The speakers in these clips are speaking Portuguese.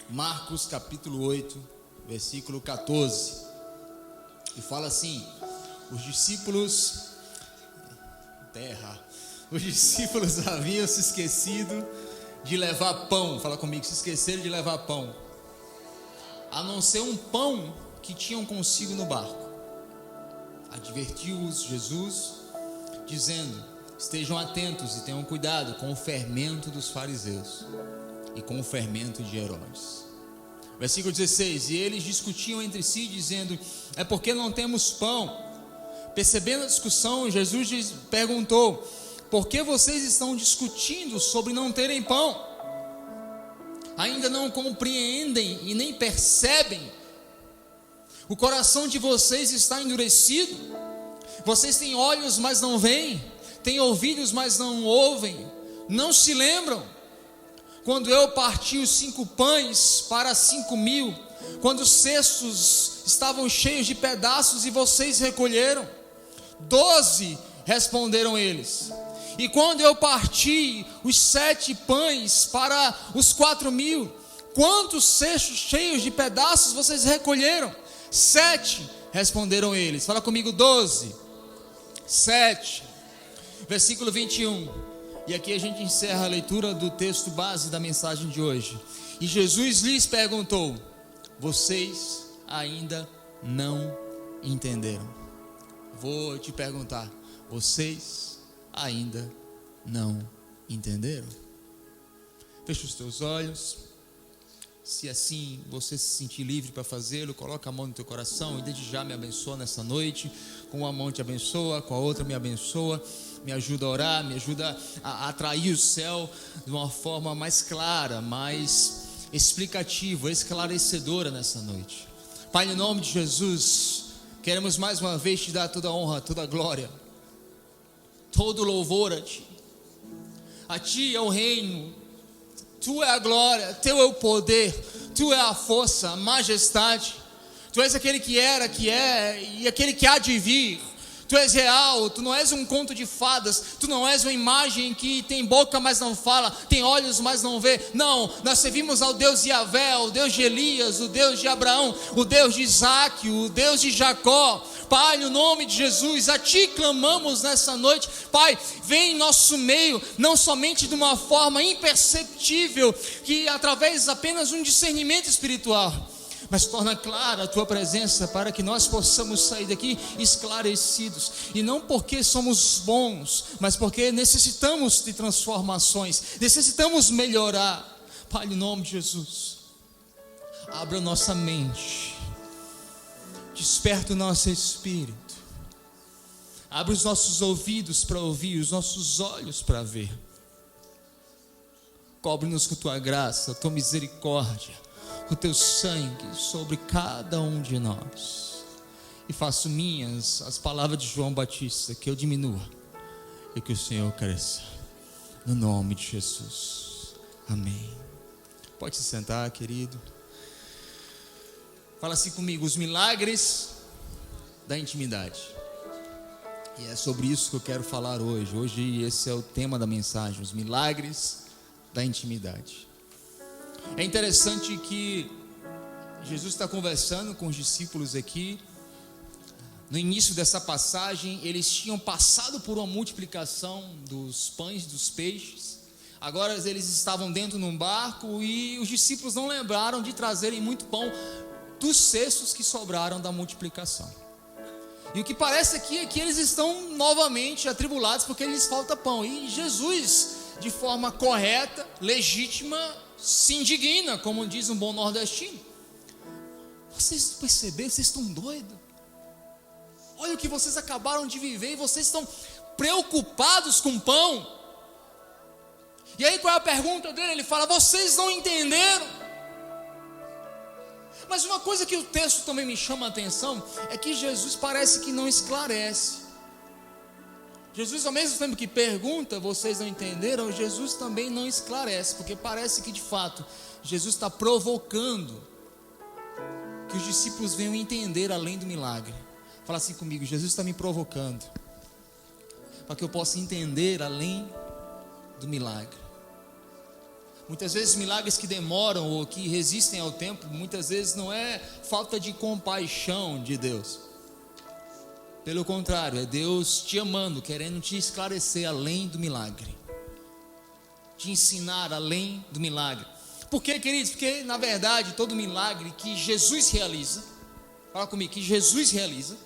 Marcos capítulo 8, versículo 14. E fala assim: os discípulos haviam se esquecido de levar pão. Fala comigo, se esqueceram de levar pão, a não ser um pão que tinham consigo no barco. Advertiu-os Jesus, dizendo: estejam atentos e tenham cuidado com o fermento dos fariseus e com o fermento de Herodes. Versículo 16: e eles discutiam entre si, dizendo: é porque não temos pão. Percebendo a discussão, Jesus perguntou: por que vocês estão discutindo sobre não terem pão? Ainda não compreendem e nem percebem? O coração de vocês está endurecido? Vocês têm olhos, mas não veem, têm ouvidos, mas não ouvem. Não se lembram quando eu parti os 5 pães para 5.000, quando os cestos estavam cheios de pedaços e vocês recolheram? 12, responderam eles. E quando eu parti os 7 pães para os 4.000, quantos cestos cheios de pedaços vocês recolheram? 7, responderam eles. Fala comigo, 12, 7. Versículo 21. E aqui a gente encerra a leitura do texto base da mensagem de hoje. E Jesus lhes perguntou: vocês ainda não entenderam? Vou te perguntar: vocês ainda não entenderam? Feche os teus olhos. Se assim você se sentir livre para fazê-lo, coloca a mão no teu coração e desde já me abençoa nessa noite. Com uma mão te abençoa, com a outra me abençoa. Me ajuda a orar, me ajuda a atrair o céu de uma forma mais clara, mais explicativa, esclarecedora nessa noite. Pai, em nome de Jesus, queremos mais uma vez te dar toda a honra, toda a glória, todo o louvor a Ti. A Ti é o reino, Tu é a glória, Teu é o poder, Tu é a força, a majestade. Tu és aquele que era, que é e aquele que há de vir. Tu és real, Tu não és um conto de fadas, Tu não és uma imagem que tem boca mas não fala, tem olhos mas não vê. Não, nós servimos ao Deus de Yahvé, o Deus de Elias, o Deus de Abraão, o Deus de Isaac, o Deus de Jacó. Pai, no nome de Jesus, a Ti clamamos nessa noite. Pai, vem em nosso meio, não somente de uma forma imperceptível, que através apenas um discernimento espiritual, mas torna clara a Tua presença para que nós possamos sair daqui esclarecidos. E não porque somos bons, mas porque necessitamos de transformações, necessitamos melhorar. Pai, em nome de Jesus, abra nossa mente, desperta o nosso espírito, abre os nossos ouvidos para ouvir, os nossos olhos para ver. Cobre-nos com Tua graça, Tua misericórdia, o Teu sangue sobre cada um de nós. E faço minhas as palavras de João Batista, que eu diminua e que o Senhor cresça, no nome de Jesus, amém. Pode se sentar, querido. Fala assim comigo: os milagres da intimidade. E é sobre isso que eu quero falar hoje. Hoje esse é o tema da mensagem: os milagres da intimidade. É interessante que Jesus está conversando com os discípulos aqui. No início dessa passagem, eles tinham passado por uma multiplicação dos pães e dos peixes. Agora eles estavam dentro de um barco e os discípulos não lembraram de trazerem muito pão dos cestos que sobraram da multiplicação. E o que parece aqui é que eles estão novamente atribulados porque lhes falta pão. E Jesus, de forma correta, legítima, se indigna, como diz um bom nordestino. Vocês perceberam? Vocês estão doidos? Olha o que vocês acabaram de viver e vocês estão preocupados com pão. E aí qual é a pergunta dele? Ele fala: vocês não entenderam? Mas uma coisa que o texto também me chama a atenção é que Jesus parece que não esclarece. Jesus, ao mesmo tempo que pergunta, vocês não entenderam, Jesus também não esclarece, porque parece que de fato Jesus está provocando que os discípulos venham entender além do milagre. Fala assim comigo: Jesus está me provocando para que eu possa entender além do milagre. Muitas vezes milagres que demoram ou que resistem ao tempo, muitas vezes não é falta de compaixão de Deus. Pelo contrário, é Deus te amando, querendo te esclarecer além do milagre, te ensinar além do milagre. Por quê, queridos? Porque na verdade todo milagre que Jesus realiza, fala comigo, que Jesus realiza,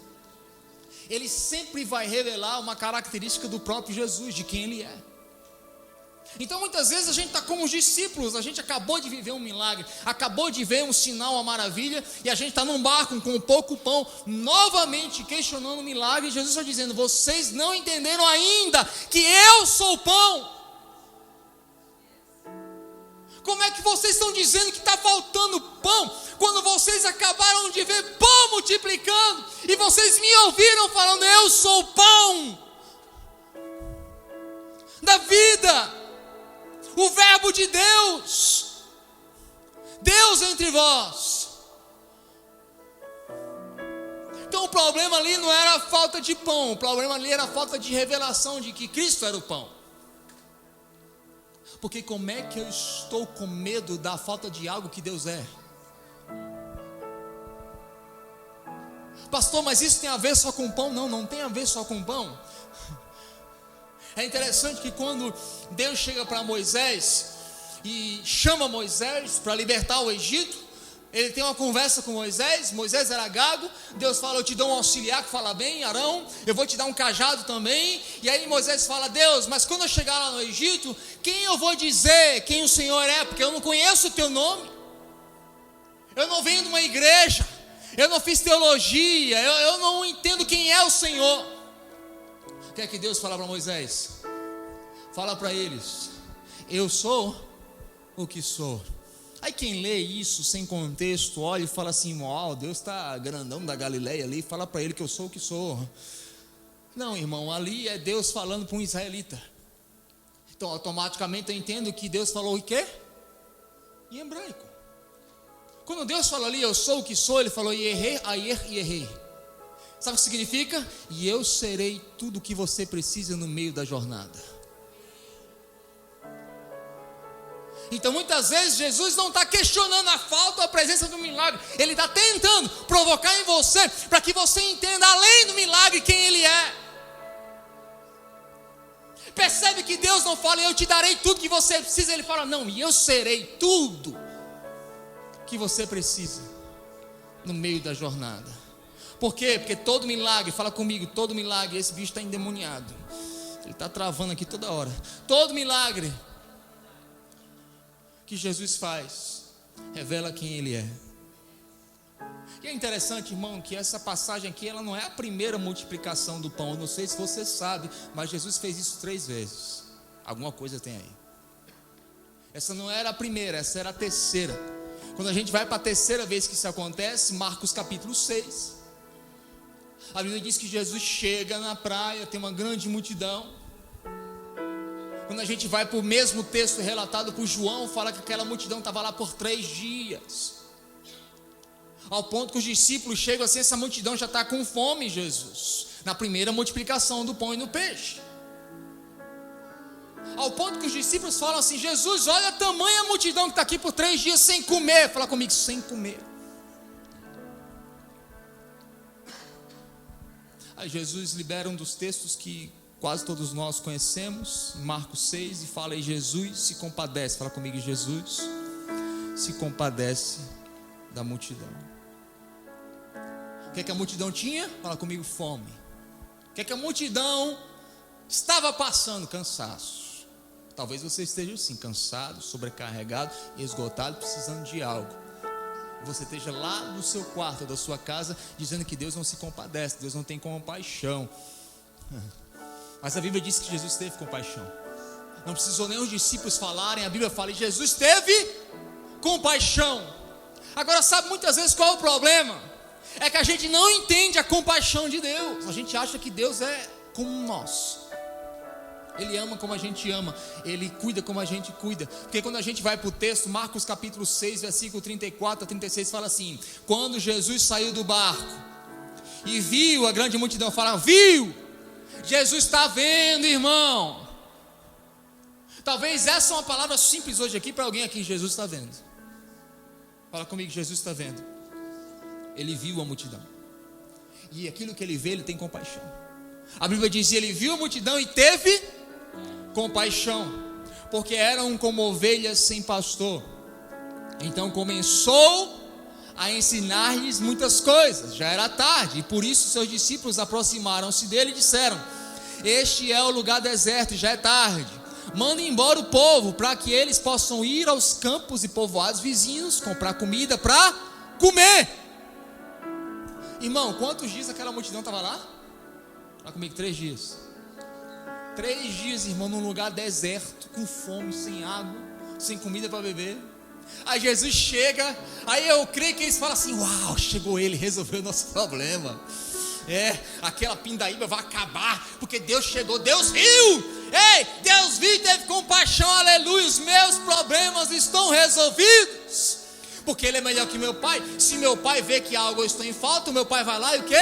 ele sempre vai revelar uma característica do próprio Jesus, de quem ele é. Então muitas vezes a gente está como os discípulos, a gente acabou de viver um milagre, acabou de ver um sinal, uma maravilha, e a gente está num barco com pouco pão, novamente questionando o milagre, e Jesus está dizendo: vocês não entenderam ainda que eu sou o pão. Como é que vocês estão dizendo que está faltando pão, quando vocês acabaram de ver pão multiplicando, e vocês me ouviram falando: eu sou o pão da vida, o verbo de Deus, Deus entre vós. Então o problema ali não era a falta de pão, o problema ali era a falta de revelação de que Cristo era o pão. Porque como é que eu estou com medo da falta de algo que Deus é? Pastor, mas isso tem a ver só com pão? Não, não tem a ver só com pão. É interessante que quando Deus chega para Moisés e chama Moisés para libertar o Egito, ele tem uma conversa com Moisés. Moisés era gago, Deus fala: eu te dou um auxiliar que fala bem, Arão, eu vou te dar um cajado também. E aí Moisés fala: Deus, mas quando eu chegar lá no Egito, quem eu vou dizer quem o Senhor é? Porque eu não conheço o teu nome, eu não venho de uma igreja, eu não fiz teologia, eu não entendo quem é o Senhor. O que é que Deus fala para Moisés? Fala para eles: eu sou o que sou. Aí quem lê isso sem contexto, olha e fala assim: uau, Deus está grandão da Galileia ali, fala para ele que eu sou o que sou. Não, irmão, ali é Deus falando para um israelita. Então automaticamente eu entendo que Deus falou o quê? Em hebraico. Quando Deus fala ali: eu sou o que sou, ele falou: e errei. Sabe o que significa? E eu serei tudo o que você precisa no meio da jornada. Então muitas vezes Jesus não está questionando a falta ou a presença do milagre, ele está tentando provocar em você, para que você entenda além do milagre quem ele é. Percebe que Deus não fala: eu te darei tudo que você precisa, ele fala: não, e eu serei tudo que você precisa no meio da jornada. Por quê? Porque todo milagre, fala comigo, todo milagre, esse bicho está endemoniado, ele está travando aqui toda hora. Todo milagre que Jesus faz revela quem ele é. E é interessante, irmão, que essa passagem aqui, ela não é a primeira multiplicação do pão. Eu não sei se você sabe, mas Jesus fez isso 3 vezes. Alguma coisa tem aí. Essa não era a primeira, essa era a terceira. Quando a gente vai para a terceira vez que isso acontece, Marcos capítulo 6, a Bíblia diz que Jesus chega na praia, tem uma grande multidão. Quando a gente vai para o mesmo texto relatado por João, fala que aquela multidão estava lá por 3 dias. Ao ponto que os discípulos chegam assim: essa multidão já está com fome, Jesus. Na primeira multiplicação do pão e do peixe. Ao ponto que os discípulos falam assim: Jesus, olha a tamanha multidão que está aqui por 3 dias sem comer. Fala comigo, sem comer. Aí Jesus libera um dos textos que quase todos nós conhecemos, Marcos 6, e fala aí: Jesus se compadece. Fala comigo, Jesus se compadece da multidão. O que é que a multidão tinha? Fala comigo, fome. O que é que a multidão estava passando? Cansaço. Talvez você esteja assim, cansado, sobrecarregado, esgotado, precisando de algo. Você esteja lá no seu quarto, da sua casa, dizendo que Deus não se compadece, Deus não tem compaixão. Mas a Bíblia diz que Jesus teve compaixão. Não precisou nem os discípulos falarem, a Bíblia fala: e Jesus teve compaixão. Agora, sabe muitas vezes qual é o problema? É que a gente não entende a compaixão de Deus. A gente acha que Deus é como nós. Ele ama como a gente ama, Ele cuida como a gente cuida. Porque quando a gente vai para o texto, Marcos capítulo 6, versículo 34 a 36, fala assim: quando Jesus saiu do barco e viu a grande multidão, fala: viu? Jesus está vendo, irmão. Talvez essa é uma palavra simples hoje aqui para alguém aqui. Jesus está vendo. Fala comigo, Jesus está vendo. Ele viu a multidão. E aquilo que ele vê, ele tem compaixão. A Bíblia diz: ele viu a multidão e teve compaixão, porque eram como ovelhas sem pastor. Então começou a ensinar-lhes muitas coisas. Já era tarde, e por isso seus discípulos aproximaram-se dele e disseram: este é o lugar deserto, já é tarde. Manda embora o povo, para que eles possam ir aos campos e povoados vizinhos, comprar comida para comer. Irmão, quantos dias aquela multidão estava lá? Fala comigo, 3 dias. 3 dias, irmão, num lugar deserto, com fome, sem água, sem comida para beber. Aí Jesus chega, aí eu creio que eles falam assim: uau, chegou ele, resolveu o nosso problema. Aquela pindaíba vai acabar, porque Deus chegou, Deus viu. Ei, Deus viu e teve compaixão, aleluia. Os meus problemas estão resolvidos, porque Ele é melhor que meu pai. Se meu pai vê que algo eu estou em falta, meu pai vai lá e o quê?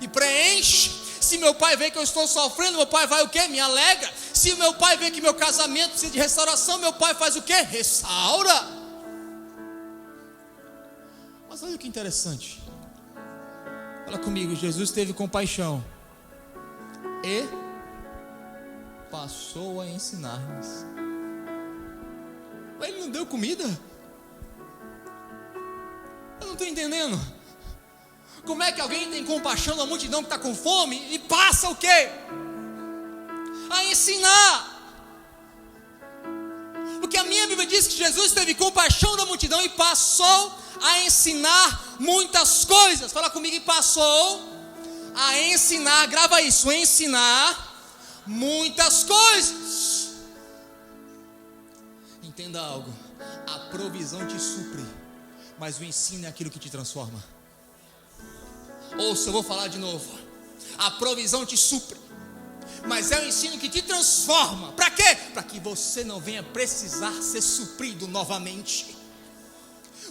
E preenche. Se meu pai vê que eu estou sofrendo, meu pai vai o quê? Me alegra. Se meu pai vê que meu casamento precisa de restauração, meu pai faz o quê? Restaura. Mas olha que interessante. Fala comigo, Jesus teve compaixão e passou a ensinar-lhes. Mas ele não deu comida? Eu não estou entendendo. Como é que alguém tem compaixão da multidão que está com fome e passa o quê? A ensinar. Porque a minha Bíblia diz que Jesus teve compaixão da multidão e passou a ensinar muitas coisas. Fala comigo, e passou a ensinar, grava isso, ensinar muitas coisas. Entenda algo: a provisão te supre, mas o ensino é aquilo que te transforma. Ouça, eu vou falar de novo. A provisão te supre, mas é o ensino que te transforma. Para quê? Para que você não venha precisar ser suprido novamente.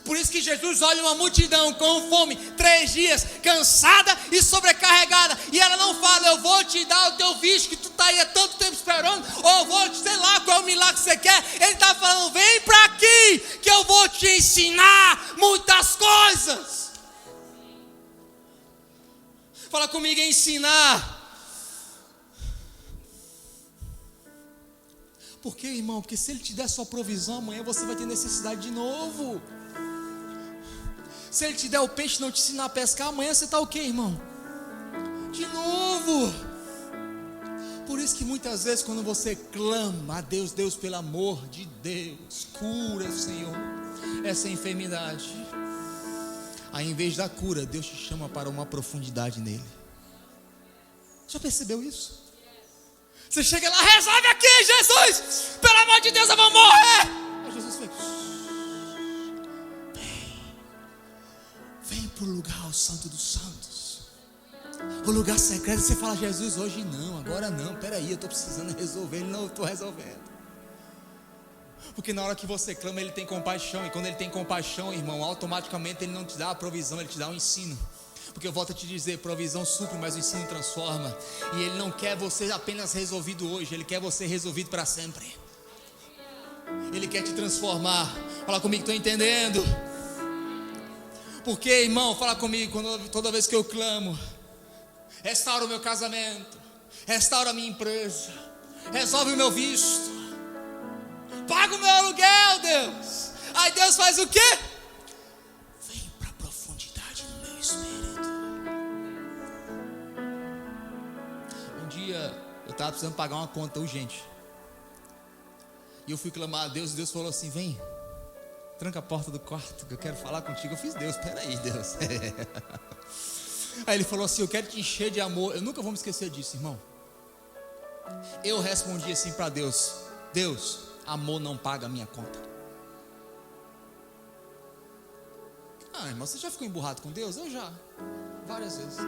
Por isso que Jesus olha uma multidão com fome, 3 dias, cansada e sobrecarregada, e ela não fala: eu vou te dar o teu visto que tu está aí há tanto tempo esperando, ou eu vou te, sei lá qual é o milagre que você quer. Ele está falando: vem para aqui, que eu vou te ensinar muitas coisas. Fala comigo, ensinar. Por quê, irmão? Porque se Ele te der sua provisão, amanhã você vai ter necessidade de novo. Se Ele te der o peixe e não te ensinar a pescar, amanhã você está o quê, irmão? De novo. Por isso que muitas vezes quando você clama a Deus: Deus, pelo amor de Deus, cura, Senhor, essa enfermidade. Aí em vez da cura, Deus te chama para uma profundidade nele. Já percebeu isso? Você chega lá: resolve aqui, Jesus, pelo amor de Deus, eu vou morrer. Aí Jesus fez: vem para o lugar, o santo dos santos, o lugar secreto. Você fala: Jesus, hoje não, agora não, peraí, eu estou precisando resolver. Ele: não, eu estou resolvendo. Porque na hora que você clama, Ele tem compaixão. E quando Ele tem compaixão, irmão, automaticamente Ele não te dá a provisão, Ele te dá um ensino. Porque eu volto a te dizer, provisão supre, mas o ensino transforma. E Ele não quer você apenas resolvido hoje, Ele quer você resolvido para sempre. Ele quer te transformar. Fala comigo, estou entendendo? Porque, irmão, fala comigo, toda vez que eu clamo: restaura o meu casamento, restaura a minha empresa, resolve o meu visto, paga o meu aluguel, Deus. Aí Deus faz o quê? Vem para a profundidade no meu espírito. Um dia eu estava precisando pagar uma conta urgente, e eu fui clamar a Deus, e Deus falou assim: vem, tranca a porta do quarto, que eu quero falar contigo. Eu fiz: Deus, peraí, Deus. Aí Ele falou assim: eu quero te encher de amor. Eu nunca vou me esquecer disso, irmão. Eu respondi assim para Deus: Deus, amor não paga a minha conta. Irmão, você já ficou emburrado com Deus? Eu já, várias vezes.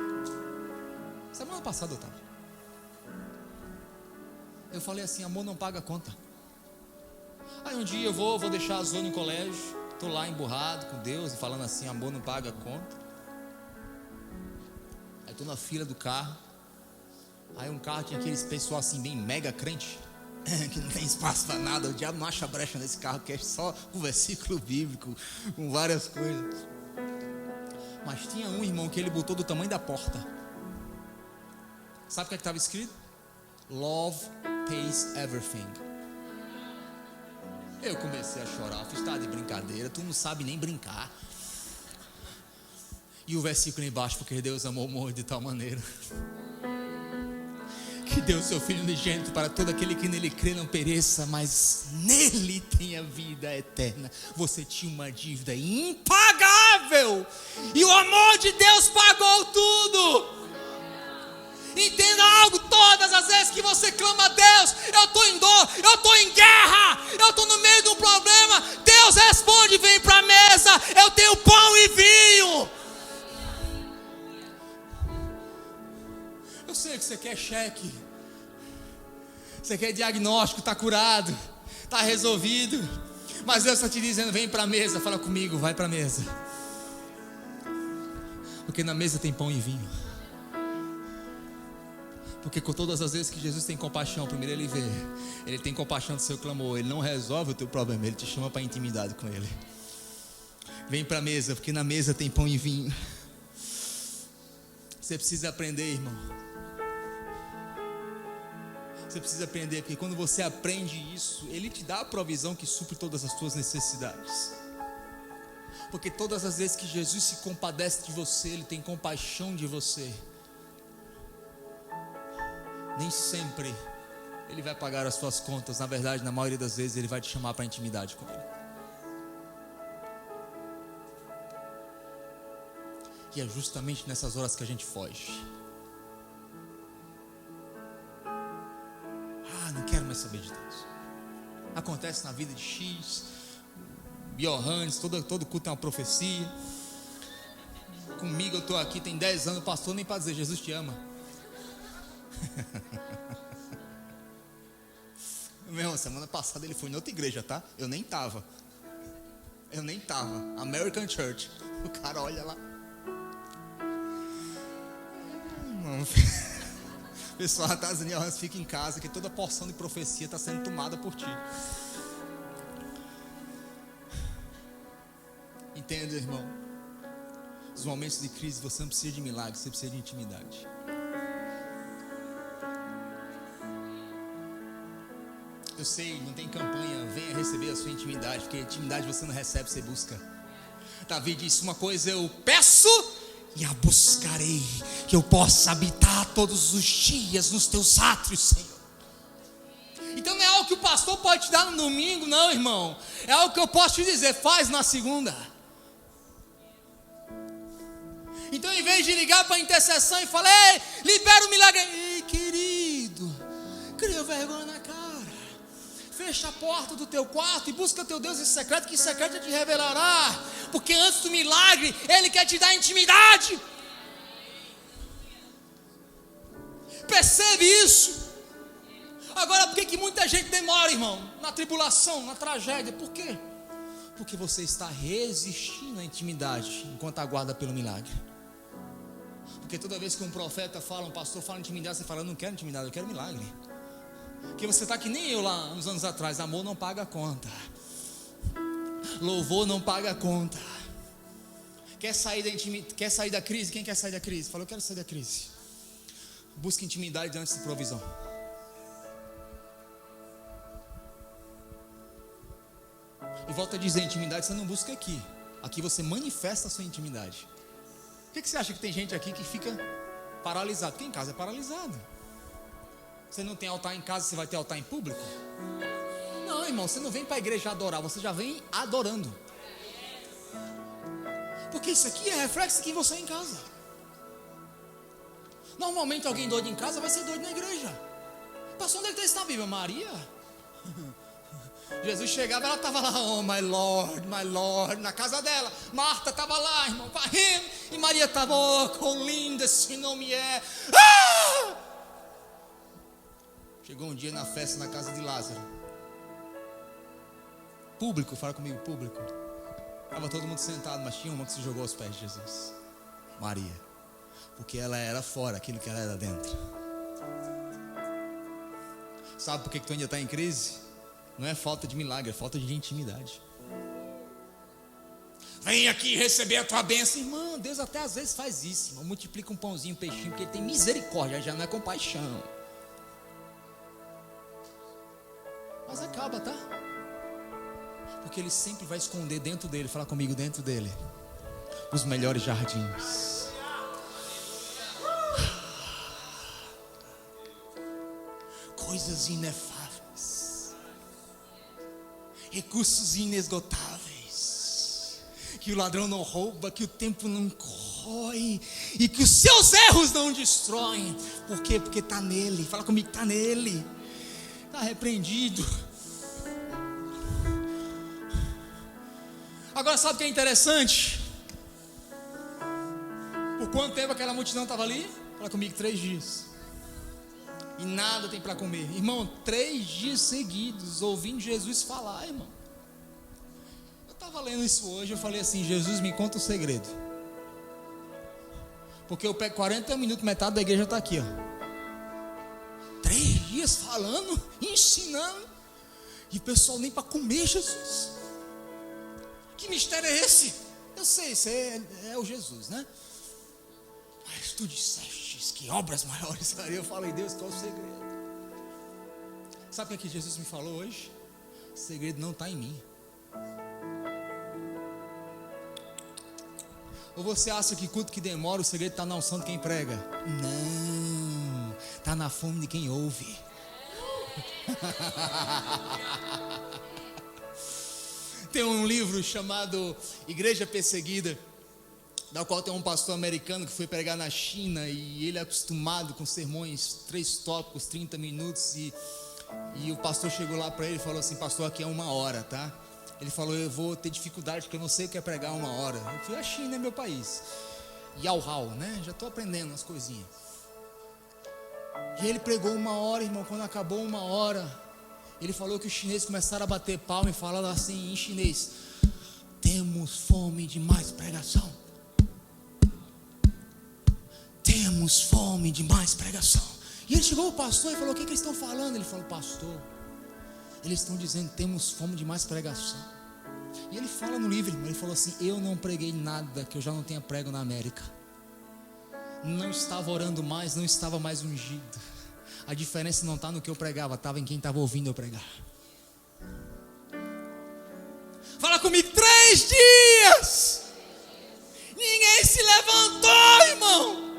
Semana passada eu estava. Eu falei assim: amor não paga a conta. Aí um dia eu vou deixar a Zona no colégio, estou lá emburrado com Deus e falando assim: amor não paga a conta. Aí estou na fila do carro. Aí um carro tinha aqueles pessoal assim bem mega crente. que não tem espaço para nada. O diabo não acha brecha nesse carro, que é só um versículo bíblico, com várias coisas. Mas tinha um irmão que ele botou do tamanho da porta. Sabe o que estava escrito? Love pays everything. Eu comecei a chorar, fiz tá de brincadeira, tu não sabe nem brincar. E o versículo embaixo, porque Deus amou o mundo de tal maneira que deu seu Filho unigênito para todo aquele que nele crê não pereça, mas nele tenha vida eterna. Você tinha uma dívida impagável e o amor de Deus pagou tudo. Entenda algo, todas as vezes que você clama a Deus, eu estou em dor, eu estou em guerra, eu estou no meio de um problema, Deus responde, vem para a mesa, eu tenho pão e vinho. Eu sei que você quer cheque, você quer diagnóstico, está curado, está resolvido, mas Deus está te dizendo, vem para a mesa, fala comigo, vai para a mesa, porque na mesa tem pão e vinho. Porque com todas as vezes que Jesus tem compaixão, primeiro ele vê, ele tem compaixão do seu clamor, ele não resolve o teu problema, ele te chama para intimidade com ele. Vem para a mesa, porque na mesa tem pão e vinho. Você precisa aprender, irmão. Você precisa aprender, porque quando você aprende isso, ele te dá a provisão que supre todas as tuas necessidades. Porque todas as vezes que Jesus se compadece de você, ele tem compaixão de você. Nem sempre ele vai pagar as suas contas. Na verdade, na maioria das vezes ele vai te chamar para intimidade com ele. E é justamente nessas horas que a gente foge. Não quero mais saber de Deus. Acontece na vida de X, Biohannes, todo culto é uma profecia. Comigo eu estou aqui, tem 10 anos, pastor, nem para dizer Jesus te ama. Meu irmão, semana passada ele foi em outra igreja, tá? Eu nem tava. American Church. O cara olha lá. Pessoal, tá dizendo, fica em casa, que toda porção de profecia está sendo tomada por ti. Entenda, irmão. Nos momentos de crise você não precisa de milagre, você precisa de intimidade. Eu sei, não tem campanha, venha receber a sua intimidade, porque intimidade você não recebe, você busca. Davi disse, uma coisa eu peço e a buscarei, que eu possa habitar todos os dias nos teus átrios, Senhor. Então não é algo que o pastor pode te dar no domingo, não, irmão. É algo que eu posso te dizer, faz na segunda. Então em vez de ligar para a intercessão e falar, ei, libera o milagre. Ei, querido, cria vergonha na cara. Fecha a porta do teu quarto e busca teu Deus em secreto, que em secreto ele te revelará. Porque antes do milagre, ele quer te dar intimidade. Percebe isso? Agora, por que muita gente demora, irmão? Na tribulação, na tragédia, por quê? Porque você está resistindo à intimidade, enquanto aguarda pelo milagre. Porque toda vez que um profeta fala, um pastor fala intimidade, você fala, eu não quero intimidade, eu quero milagre. Porque você está que nem eu lá uns anos atrás, amor não paga a conta, louvor não paga a conta. Quer sair da crise? Quem quer sair da crise? Fala, eu quero sair da crise. Busca intimidade antes de provisão. E volto a dizer, intimidade você não busca aqui. Aqui você manifesta a sua intimidade. Por que você acha que tem gente aqui que fica paralisado? Porque em casa é paralisado. Você não tem altar em casa, você vai ter altar em público? Não, irmão, você não vem para a igreja adorar, você já vem adorando. Porque isso aqui é reflexo de quem você é em casa. Normalmente alguém doido em casa vai ser doido na igreja. Pastor, onde é que está isso na Bíblia? Maria? Jesus chegava, ela estava lá, oh my Lord, na casa dela. Marta estava lá, irmão, varrendo. E Maria estava, oh, quão linda esse nome é. Ah! Chegou um dia na festa na casa de Lázaro. Público, fala comigo, público. Estava todo mundo sentado, mas tinha uma que se jogou aos pés de Jesus. Maria. Porque ela era fora aquilo que ela era dentro. Sabe por que tu ainda está em crise? Não é falta de milagre, é falta de intimidade. Vem aqui receber a tua bênção. Irmão, Deus até às vezes faz isso, irmão. Multiplica um pãozinho, um peixinho, porque Ele tem misericórdia, já não é compaixão. Mas acaba, tá? Porque Ele sempre vai esconder dentro dele, fala comigo, dentro dele, os melhores jardins. Coisas inefáveis, recursos inesgotáveis, que o ladrão não rouba, que o tempo não corrói, e que os seus erros não destroem. Por quê? Porque está nele. Fala comigo, está nele. Está repreendido. Agora sabe o que é interessante? Por quanto tempo aquela multidão estava ali? Fala comigo, 3 dias. E nada tem para comer. Irmão, 3 dias seguidos ouvindo Jesus falar, irmão. Eu estava lendo isso hoje, eu falei assim, Jesus, me conta o segredo. Porque eu pego 40 minutos, metade da igreja está aqui, ó. 3 dias falando, ensinando, e o pessoal nem para comer, Jesus. Que mistério é esse? Eu sei, isso é o Jesus, né? Mas tu disseste que obras maiores faria. Eu falei, Deus, qual é o segredo? Sabe o que Jesus me falou hoje? O segredo não está em mim. Ou você acha que culto que demora, o segredo está na unção de quem prega? Não, está na fome de quem ouve. Tem um livro chamado Igreja Perseguida, da qual tem um pastor americano que foi pregar na China, e ele é acostumado com sermões, 3 tópicos, 30 minutos, e o pastor chegou lá para ele e falou assim, pastor, aqui é 1 hora, tá? Ele falou, eu vou ter dificuldade porque eu não sei o que é pregar 1 hora. Eu fui, a China é meu país. Yao Hao, né? Já estou aprendendo as coisinhas. E ele pregou 1 hora, irmão. Quando acabou 1 hora, ele falou que os chineses começaram a bater palma e falaram assim em chinês: temos fome de mais pregação. Temos fome de mais pregação. E ele chegou ao pastor e falou: o que eles estão falando? Ele falou: pastor, eles estão dizendo temos fome de mais pregação. E ele fala no livro, irmão, ele falou assim: eu não preguei nada que eu já não tenha prego na América. Não estava orando mais, não estava mais ungido. A diferença não está no que eu pregava, estava em quem estava ouvindo eu pregar. Fala comigo, 3 dias. Ninguém se levantou, irmão.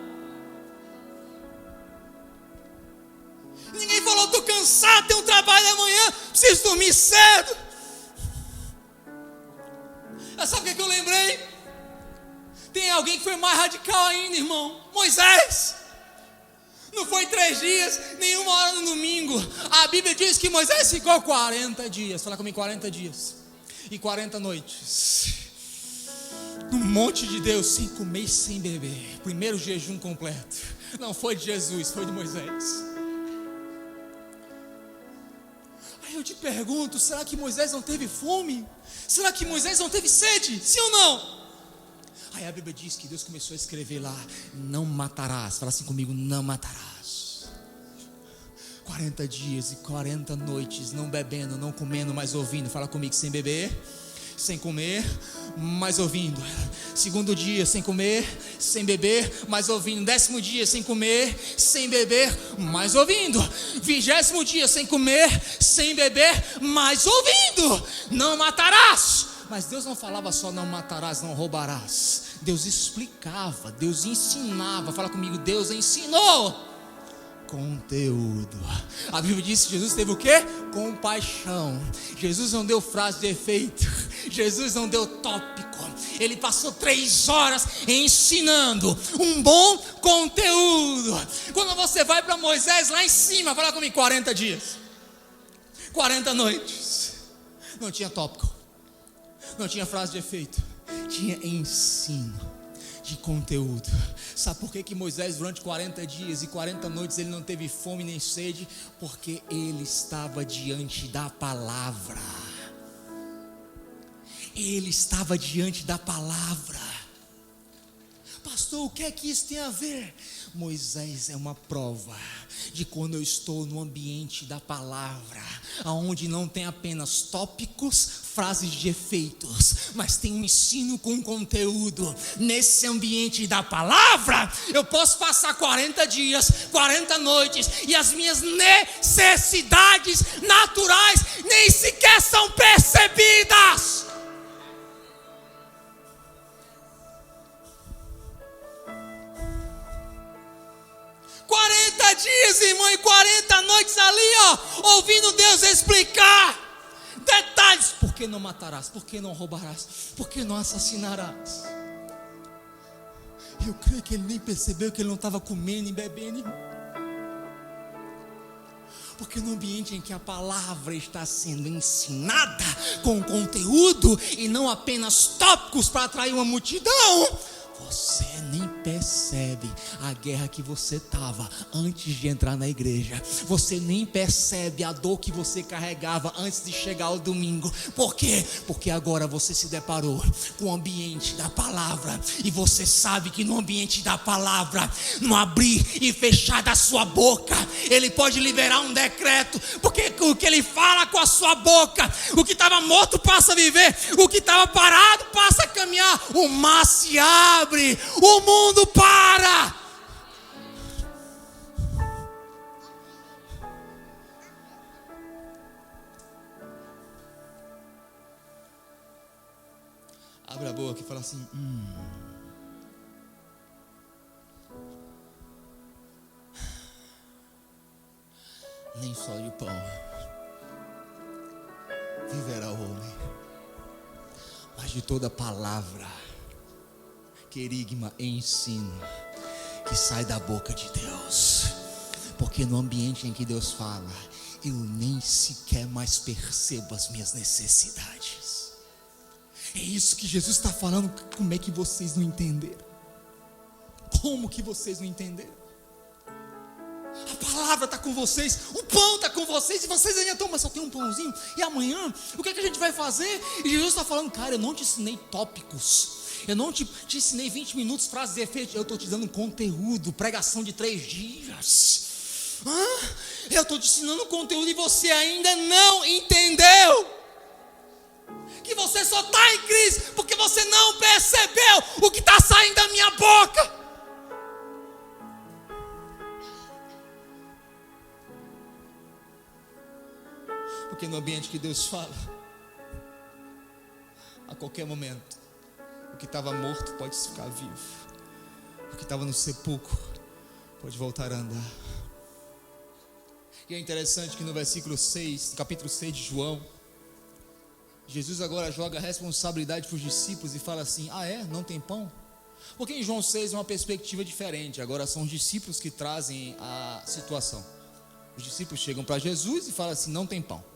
Ninguém falou: estou cansado, tenho um trabalho amanhã, preciso dormir cedo. Sabe o que eu lembrei? Tem alguém que foi mais radical ainda, irmão. Moisés. Não foi 3 dias, nem 1 hora no domingo. A Bíblia diz que Moisés ficou 40 dias. Fala comigo, 40 dias e 40 noites no monte de Deus, sem comer e sem beber. Primeiro jejum completo. Não foi de Jesus, foi de Moisés. Aí eu te pergunto, será que Moisés não teve fome? Será que Moisés não teve sede? Sim ou não? Aí a Bíblia diz que Deus começou a escrever lá: não matarás. Fala assim comigo: não matarás. 40 dias e 40 noites, não bebendo, não comendo, mas ouvindo. Fala comigo: sem beber, sem comer, mas ouvindo. 2º dia, sem comer, sem beber, mas ouvindo. 10º dia, sem comer, sem beber, mas ouvindo. 20º dia, sem comer, sem beber, mas ouvindo. Não matarás. Mas Deus não falava só: não matarás, não roubarás. Deus explicava, Deus ensinava. Fala comigo: Deus ensinou. Conteúdo. A Bíblia diz que Jesus teve o quê? Compaixão. Jesus não deu frase de efeito. Jesus não deu tópico. Ele passou 3 horas ensinando um bom conteúdo. Quando você vai para Moisés lá em cima, fala comigo, 40 dias, 40 noites. Não tinha tópico, não tinha frase de efeito, tinha ensino de conteúdo. Sabe por que Moisés durante 40 dias e 40 noites ele não teve fome nem sede? Porque ele estava diante da palavra. Ele estava diante da palavra. Pastor, pastor, o que é que isso tem a ver? Moisés é uma prova de quando eu estou no ambiente da palavra, onde não tem apenas tópicos, frases de efeitos, mas tem um ensino com conteúdo. Nesse ambiente da palavra, eu posso passar 40 dias, 40 noites, e as minhas necessidades naturais nem sequer são percebidas. Dias, irmão, e 40 noites ali, ouvindo Deus explicar detalhes. Por que não matarás? Por que não roubarás? Por que não assassinarás? Eu creio que ele nem percebeu que ele não estava comendo e bebendo, irmão. Porque no ambiente em que a palavra está sendo ensinada com conteúdo e não apenas tópicos para atrair uma multidão, você nem percebe a guerra que você estava antes de entrar na igreja. Você nem percebe a dor que você carregava antes de chegar ao domingo. Por quê? Porque agora você se deparou com o ambiente da palavra. E você sabe que no ambiente da palavra, no abrir e fechar da sua boca, ele pode liberar um decreto. Porque o que ele fala com a sua boca, o que estava morto passa a viver, o que estava parado passa a caminhar. O mar se abre, o mundo para. Abre a boca e fala assim: nem só de pão viverá o homem, mas de toda palavra, querigma e ensino que sai da boca de Deus. Porque no ambiente em que Deus fala, eu nem sequer mais percebo as minhas necessidades. É isso que Jesus está falando. Como é que vocês não entenderam? Como que vocês não entenderam? A palavra está com vocês, o pão está com vocês, e vocês ainda estão, mas só tem um pãozinho, e amanhã, o que é que a gente vai fazer? E Jesus está falando: cara, eu não te ensinei tópicos, eu não te ensinei 20 minutos, frases de efeito, eu estou te dando conteúdo, pregação de 3 dias. Eu estou te ensinando conteúdo e você ainda não entendeu. Que você só está em crise porque você não percebeu o que está saindo da minha boca. Porque no ambiente que Deus fala, a qualquer momento, o que estava morto pode ficar vivo, o que estava no sepulcro pode voltar a andar. E é interessante que no versículo 6, no capítulo 6 de João, Jesus agora joga a responsabilidade para os discípulos e fala assim: não tem pão? Porque em João 6 é uma perspectiva diferente. Agora são os discípulos que trazem a situação. Os discípulos chegam para Jesus e falam assim: não tem pão.